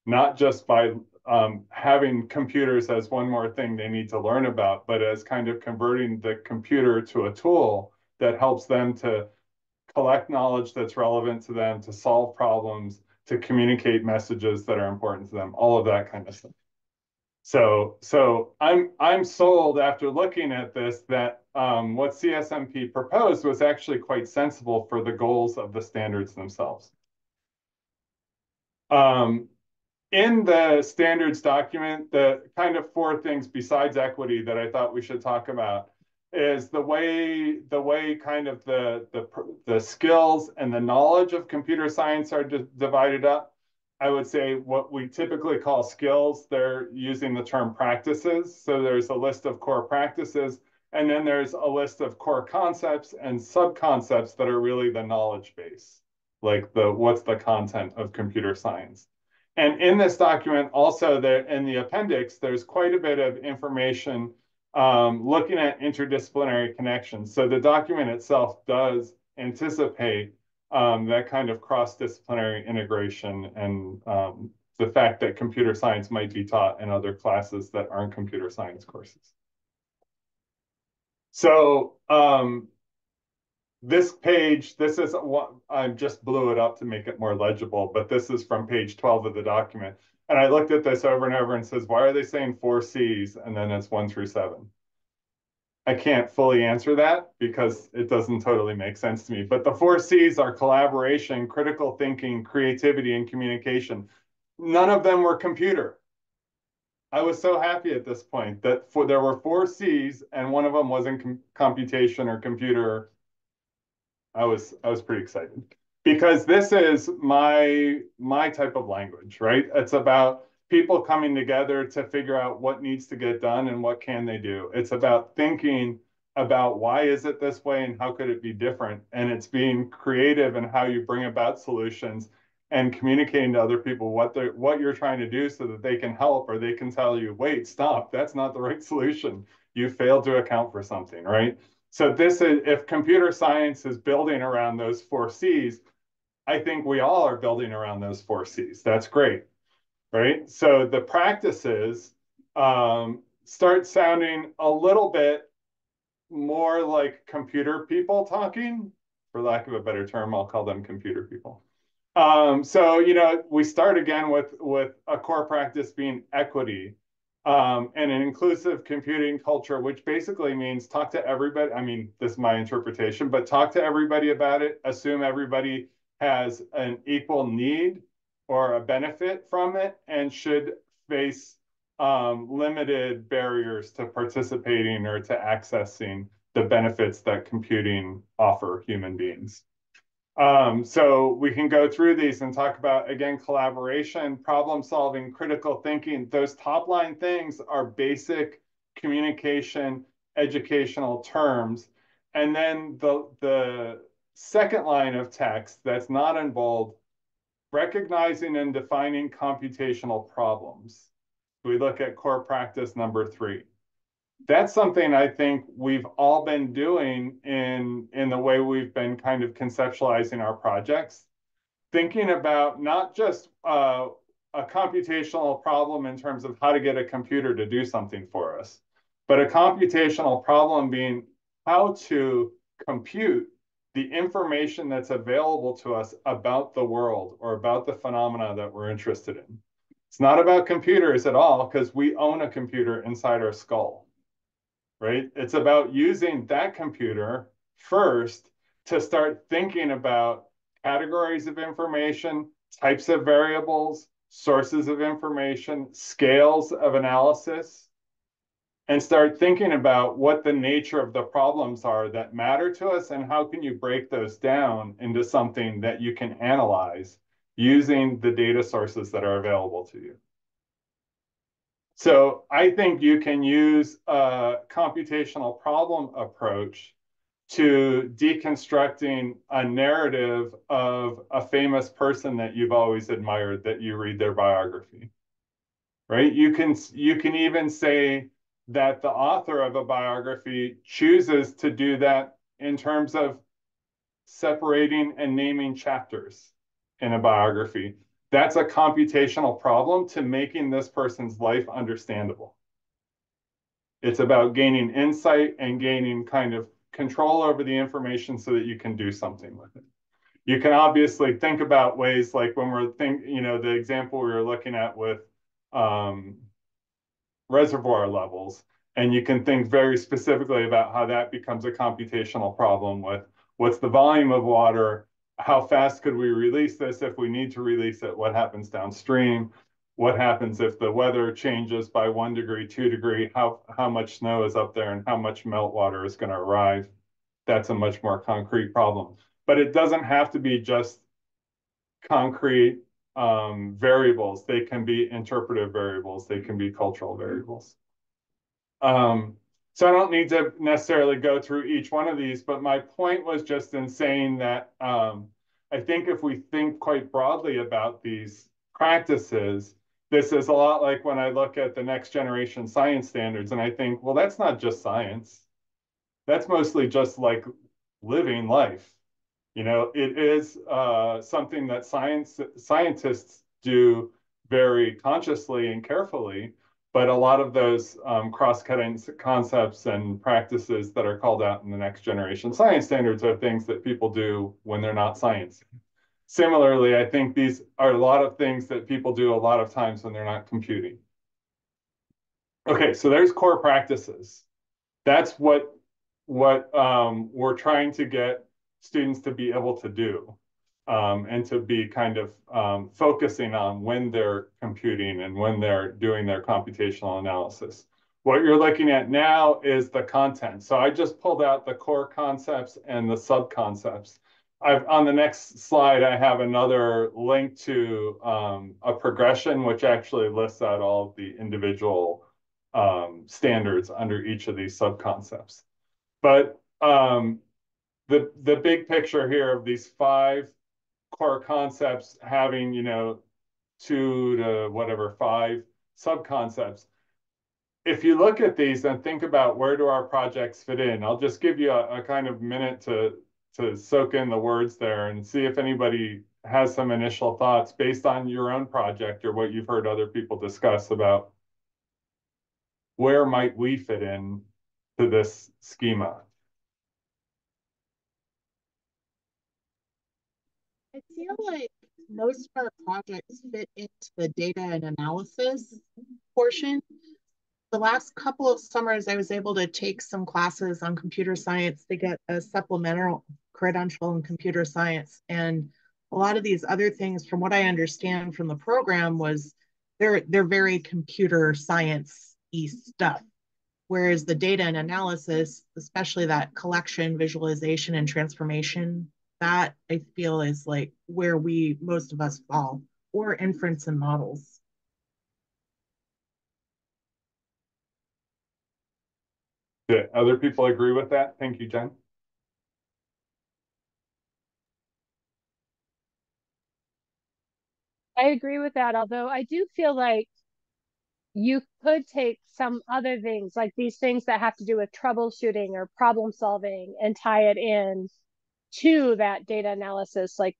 not just by having computers as one more thing they need to learn about, but as kind of converting the computer to a tool that helps them to collect knowledge that's relevant to them, to solve problems, to communicate messages that are important to them, all of that kind of stuff. So I'm sold after looking at this that what CSMP proposed was actually quite sensible for the goals of the standards themselves. In the standards document, the kind of four things besides equity that I thought we should talk about is the way kind of the skills and the knowledge of computer science are divided up. I would say what we typically call skills, they're using the term practices. So there's a list of core practices, and then there's a list of core concepts and sub-concepts that are really the knowledge base, like what's the content of computer science. And in this document, also there in the appendix, there's quite a bit of information looking at interdisciplinary connections. So the document itself does anticipate that kind of cross-disciplinary integration and the fact that computer science might be taught in other classes that aren't computer science courses. So this page, this is what I just blew it up to make it more legible, but this is from page 12 of the document. And I looked at this over and over and says, why are they saying 4 C's and then it's 1 through 7? I can't fully answer that because it doesn't totally make sense to me. But the 4 C's are collaboration, critical thinking, creativity, and communication. None of them were computer. I was so happy at this point that there were 4 C's and one of them wasn't computation or computer. I was pretty excited because this is my type of language, right? It's about people coming together to figure out what needs to get done and what can they do. It's about thinking about why is it this way and how could it be different? And it's being creative in how you bring about solutions and communicating to other people what you're trying to do so that they can help or they can tell you, wait, stop, that's not the right solution. You failed to account for something, right? So this is, if computer science is building around those 4 C's, I think we all are building around those 4 C's. That's great, right? So the practices start sounding a little bit more like computer people talking. For lack of a better term, I'll call them computer people. So, we start again with a core practice being equity. And an inclusive computing culture, which basically means talk to everybody. I mean, this is my interpretation, but talk to everybody about it. Assume everybody has an equal need or a benefit from it and should face limited barriers to participating or to accessing the benefits that computing offer human beings. So we can go through these and talk about, again, collaboration, problem solving, critical thinking. Those top line things are basic communication, educational terms. And then the second line of text that's not in bold, recognizing and defining computational problems. We look at core practice number 3. That's something I think we've all been doing in the way we've been kind of conceptualizing our projects, thinking about not just a computational problem in terms of how to get a computer to do something for us, but a computational problem being how to compute the information that's available to us about the world or about the phenomena that we're interested in. It's not about computers at all because we own a computer inside our skull. Right? It's about using that computer first to start thinking about categories of information, types of variables, sources of information, scales of analysis, and start thinking about what the nature of the problems are that matter to us and how can you break those down into something that you can analyze using the data sources that are available to you. So I think you can use a computational problem approach to deconstructing a narrative of a famous person that you've always admired that you read their biography, right? You can even say that the author of a biography chooses to do that in terms of separating and naming chapters in a biography. That's a computational problem to making this person's life understandable. It's about gaining insight and gaining kind of control over the information so that you can do something with it. You can obviously think about ways like when we're the example we were looking at with reservoir levels, and you can think very specifically about how that becomes a computational problem with what's the volume of water, how fast could we release this if we need to release it, what happens downstream, what happens if the weather changes by 1 degree, 2 degree, how much snow is up there and how much meltwater is going to arrive. That's a much more concrete problem. But it doesn't have to be just concrete variables. They can be interpretive variables. They can be cultural variables. So I don't need to necessarily go through each one of these, but my point was just in saying that I think if we think quite broadly about these practices, this is a lot like when I look at the next generation science standards and I think, well, that's not just science. That's mostly just like living life. It is something that scientists do very consciously and carefully, but a lot of those cross-cutting concepts and practices that are called out in the next generation science standards are things that people do when they're not science. Similarly, I think these are a lot of things that people do a lot of times when they're not computing. Okay, so there's core practices. That's what we're trying to get students to be able to do and to be kind of focusing on when they're computing and when they're doing their computational analysis. What you're looking at now is the content. So I just pulled out the core concepts and the sub-concepts. On the next slide, I have another link to a progression, which actually lists out all of the individual standards under each of these sub-concepts. But the big picture here of these 5 core concepts having, 2 to whatever 5 sub-concepts. If you look at these and think about where do our projects fit in, I'll just give you a kind of minute to soak in the words there and see if anybody has some initial thoughts based on your own project or what you've heard other people discuss about where might we fit in to this schema. I feel like most of our projects fit into the data and analysis portion. The last couple of summers, I was able to take some classes on computer science to get a supplemental credential in computer science. And a lot of these other things, from what I understand from the program, was they're very computer science-y stuff. Whereas the data and analysis, especially that collection, visualization, and transformation, that I feel is like where most of us fall, or inference and models. Do other people agree with that? Thank you, Jen. I agree with that, although I do feel like you could take some other things, like these things that have to do with troubleshooting or problem solving, and tie it in to that data analysis, like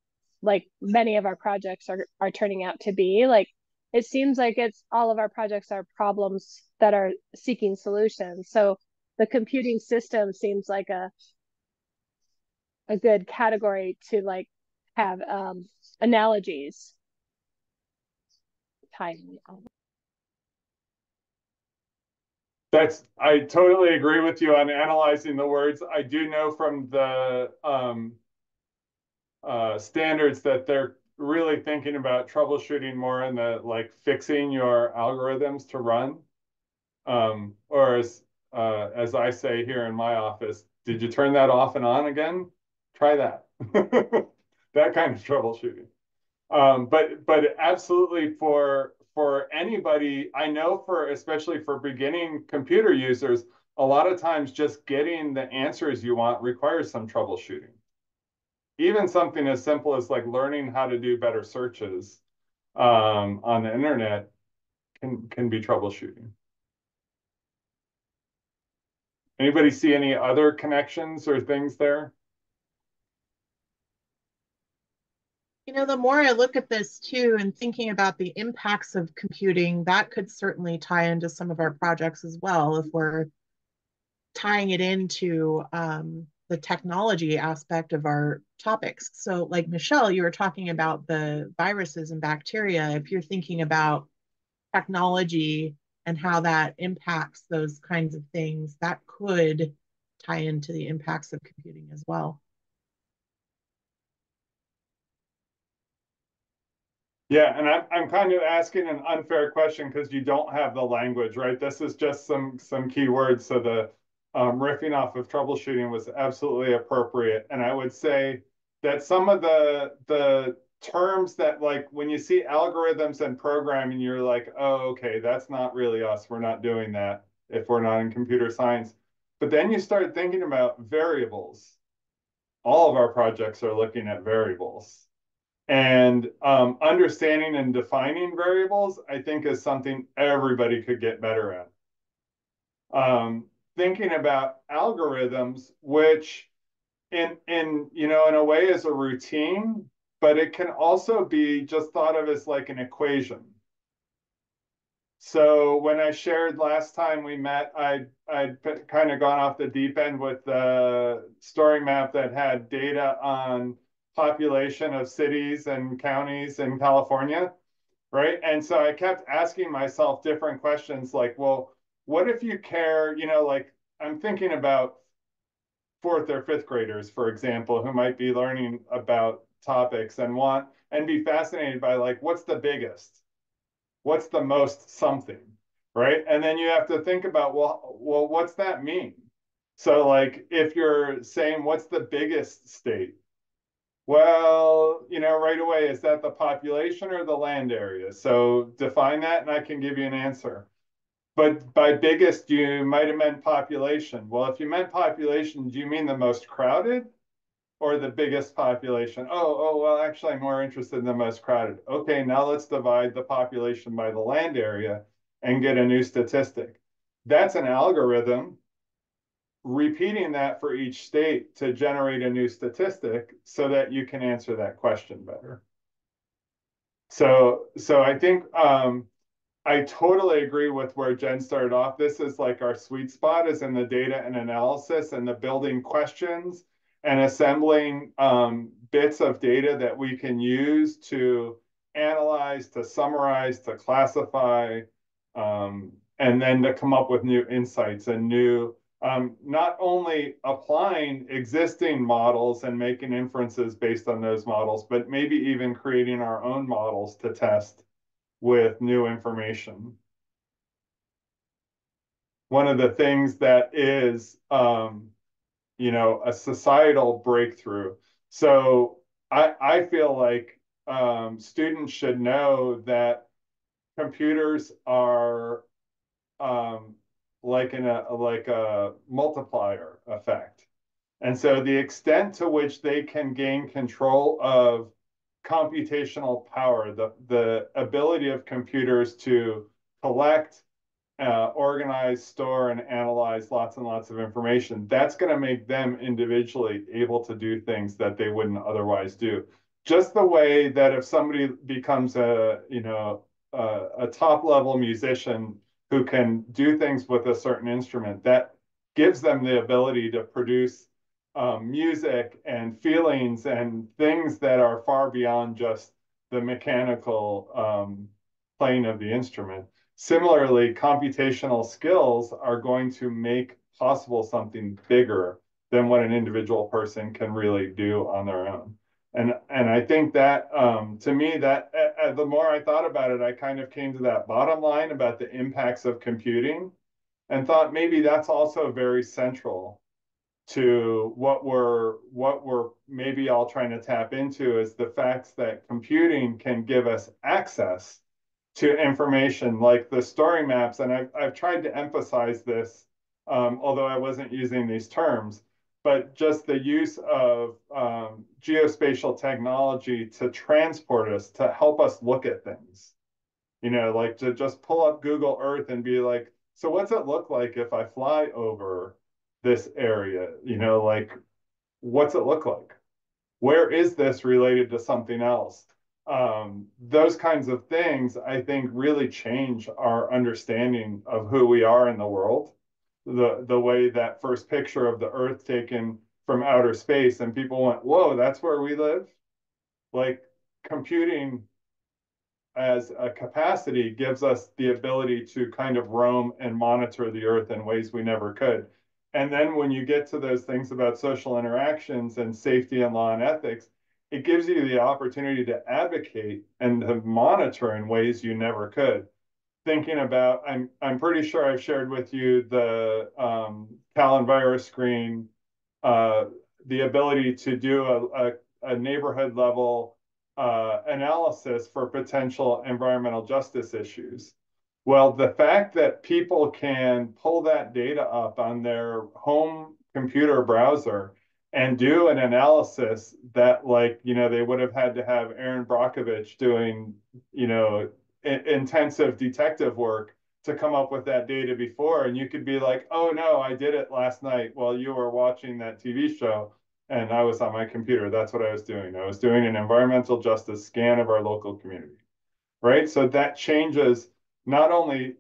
many of our projects are turning out to be. Like, it seems like it's all of our projects are problems that are seeking solutions. So the computing system seems like a good category to like have analogies tying. I totally agree with you on analyzing the words. I do know from the standards that they're really thinking about troubleshooting more in the like fixing your algorithms to run. Or as I say here in my office, did you turn that off and on again? Try that. That kind of troubleshooting. But absolutely for anybody, I know especially for beginning computer users, a lot of times just getting the answers you want requires some troubleshooting. Even something as simple as like learning how to do better searches on the internet can be troubleshooting. Anybody see any other connections or things there? You know, the more I look at this too, and thinking about the impacts of computing, that could certainly tie into some of our projects as well, if we're tying it into the technology aspect of our topics. So, like Michelle, you were talking about the viruses and bacteria. If you're thinking about technology and how that impacts those kinds of things, that could tie into the impacts of computing as well. Yeah, and I'm kind of asking an unfair question because you don't have the language, right? This is just some key words. So the riffing off of troubleshooting was absolutely appropriate. And I would say that some of the terms that, like, when you see algorithms and programming, you're like, oh, okay, that's not really us. We're not doing that if we're not in computer science. But then you start thinking about variables. All of our projects are looking at variables. And understanding and defining variables, I think, is something everybody could get better at. Thinking about algorithms, which in a way is a routine, but it can also be just thought of as like an equation. So when I shared last time we met, I'd kind of gone off the deep end with the story map that had data on population of cities and counties in California, right? And so I kept asking myself different questions like, well, what if you care, like I'm thinking about fourth or fifth graders, for example, who might be learning about topics and want and be fascinated by like, what's the biggest? What's the most something, right? And then you have to think about, well, what's that mean? So like if you're saying what's the biggest state? Well, right away, is that the population or the land area? So define that and I can give you an answer. But by biggest, you might have meant population. Well, if you meant population, do you mean the most crowded or the biggest population? Well, actually, I'm more interested in the most crowded. Okay, now let's divide the population by the land area and get a new statistic. That's an algorithm repeating that for each state to generate a new statistic so that you can answer that question better. So I think I totally agree with where Jen started off. This is like our sweet spot is in the data and analysis and the building questions and assembling bits of data that we can use to analyze, to summarize, to classify, and then to come up with new insights and new, not only applying existing models and making inferences based on those models, but maybe even creating our own models to test with new information. One of the things that is, a societal breakthrough. So I feel like students should know that computers are like a multiplier effect. And so the extent to which they can gain control of computational power, the ability of computers to collect, organize, store, and analyze lots and lots of information, that's going to make them individually able to do things that they wouldn't otherwise do. Just the way that if somebody becomes a top level musician who can do things with a certain instrument, that gives them the ability to produce music and feelings and things that are far beyond just the mechanical playing of the instrument. Similarly, computational skills are going to make possible something bigger than what an individual person can really do on their own. And I think that to me, that the more I thought about it, I kind of came to that bottom line about the impacts of computing and thought maybe that's also very central to what we're maybe all trying to tap into is the fact that computing can give us access to information like the story maps. And I've tried to emphasize this, although I wasn't using these terms, but just the use of geospatial technology to transport us, to help us look at things. Like to just pull up Google Earth and be like, so what's it look like if I fly over this area? Like, what's it look like? Where is this related to something else? Those kinds of things, I think, really change our understanding of who we are in the world. The way that first picture of the Earth taken from outer space, and people went, "Whoa, that's where we live." Like, computing as a capacity gives us the ability to kind of roam and monitor the Earth in ways we never could. And then when you get to those things about social interactions and safety and law and ethics, it gives you the opportunity to advocate and to monitor in ways you never could. Thinking about, I'm pretty sure I've shared with you the Callan virus screen, uh, the ability to do a neighborhood level analysis for potential environmental justice issues. Well, the fact that people can pull that data up on their home computer browser and do an analysis that, like, they would have had to have Aaron Brockovich doing, intensive detective work to come up with that data before. And you could be like, oh no, I did it last night while you were watching that TV show and I was on my computer. That's what I was doing. I was doing an environmental justice scan of our local community, right? So that changes not only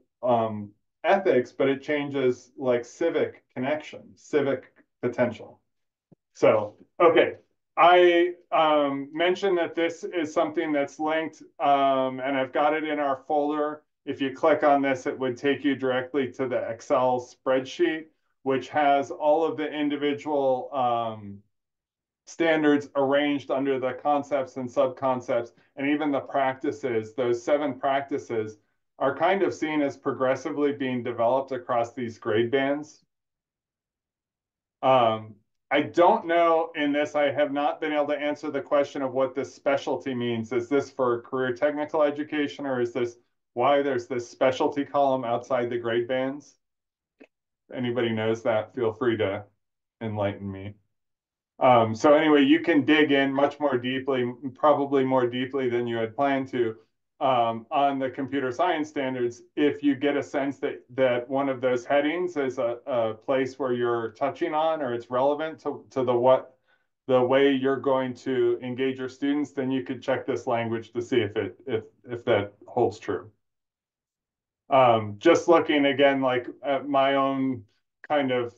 ethics, but it changes like civic connection, civic potential. So, okay. I mentioned that this is something that's linked, and I've got it in our folder. If you click on this, it would take you directly to the Excel spreadsheet, which has all of the individual standards arranged under the concepts and subconcepts, and even the practices. Those 7 practices are kind of seen as progressively being developed across these grade bands. I don't know in this, I have not been able to answer the question of what this specialty means. Is this for career technical education, or is this why there's this specialty column outside the grade bands? Anybody knows that, feel free to enlighten me. So anyway, you can dig in much more deeply, probably more deeply than you had planned to, on the computer science standards if you get a sense that one of those headings is a place where you're touching on or it's relevant to the way you're going to engage your students, then you could check this language to see if that holds true. Just looking again, like at my own kind of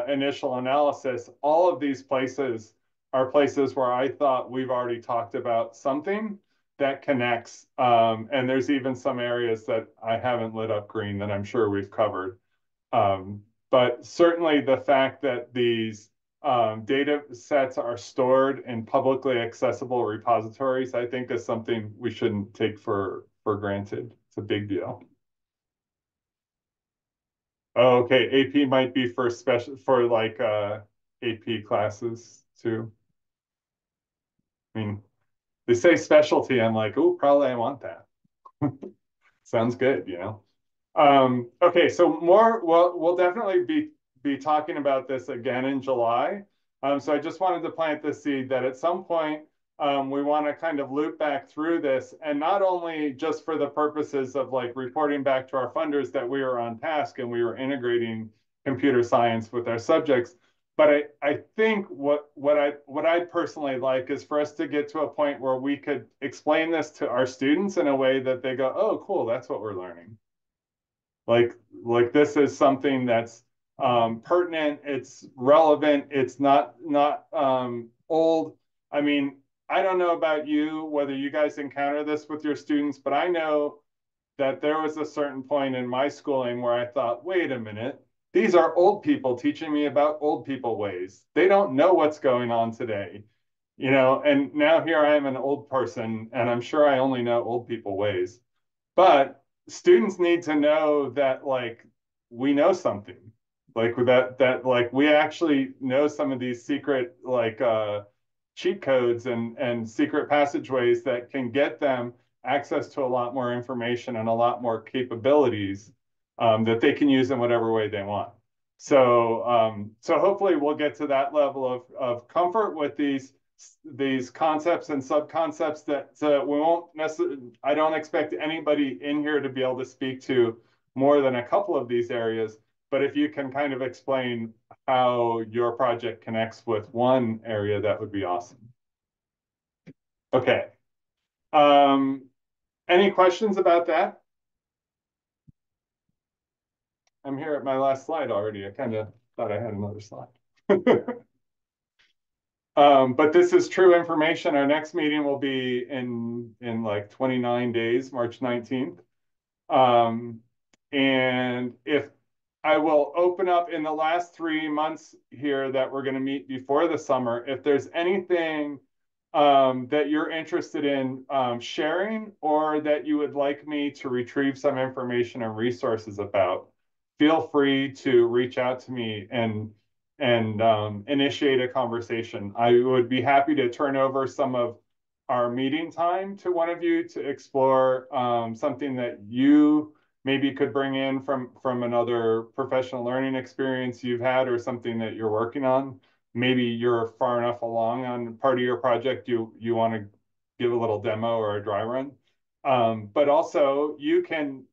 initial analysis, all of these places are places where I thought we've already talked about something that connects. And there's even some areas that I haven't lit up green that I'm sure we've covered. But certainly the fact that these data sets are stored in publicly accessible repositories, I think is something we shouldn't take for granted. It's a big deal. Oh, okay, AP might be for like AP classes too. I mean, they say specialty, I'm like, oh, probably I want that. Sounds good, Okay, so we'll definitely be talking about this again in July. So I just wanted to plant the seed that at some point we want to kind of loop back through this, and not only just for the purposes of like reporting back to our funders that we were on task and we were integrating computer science with our subjects, but I think what I'd personally like is for us to get to a point where we could explain this to our students in a way that they go, oh, cool, that's what we're learning. Like this is something that's pertinent, it's relevant, it's not old. I mean, I don't know about you, whether you guys encounter this with your students, but I know that there was a certain point in my schooling where I thought, wait a minute, these are old people teaching me about old people ways. They don't know what's going on today, and now here I am an old person, and I'm sure I only know old people ways. But students need to know that like we know something, like that like we actually know some of these secret like cheat codes and secret passageways that can get them access to a lot more information and a lot more capabilities that they can use in whatever way they want. So hopefully we'll get to that level of comfort with these concepts and subconcepts that we won't necessarily, I don't expect anybody in here to be able to speak to more than a couple of these areas, But if you can kind of explain how your project connects with one area, that would be awesome. Okay. Any questions about that? I'm here at my last slide already. I kind of thought I had another slide. But this is true information. Our next meeting will be in like 29 days, March 19th. And if I will open up in the last 3 months here that we're going to meet before the summer, if there's anything that you're interested in sharing or that you would like me to retrieve some information and resources about, feel free to reach out to me and initiate a conversation. I would be happy to turn over some of our meeting time to one of you to explore something that you maybe could bring in from another professional learning experience you've had or something that you're working on. Maybe you're far enough along on part of your project you want to give a little demo or a dry run. But also you can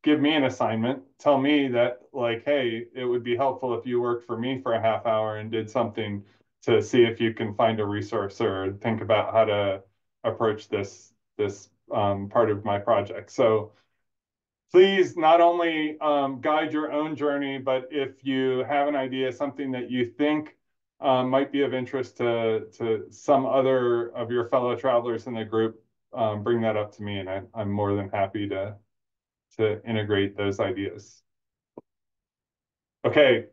give me an assignment, tell me that like, hey, it would be helpful if you worked for me for a half hour and did something to see if you can find a resource or think about how to approach this part of my project. So please not only guide your own journey, but if you have an idea, something that you think might be of interest to some other of your fellow travelers in the group, bring that up to me, and I'm more than happy to integrate those ideas. Okay,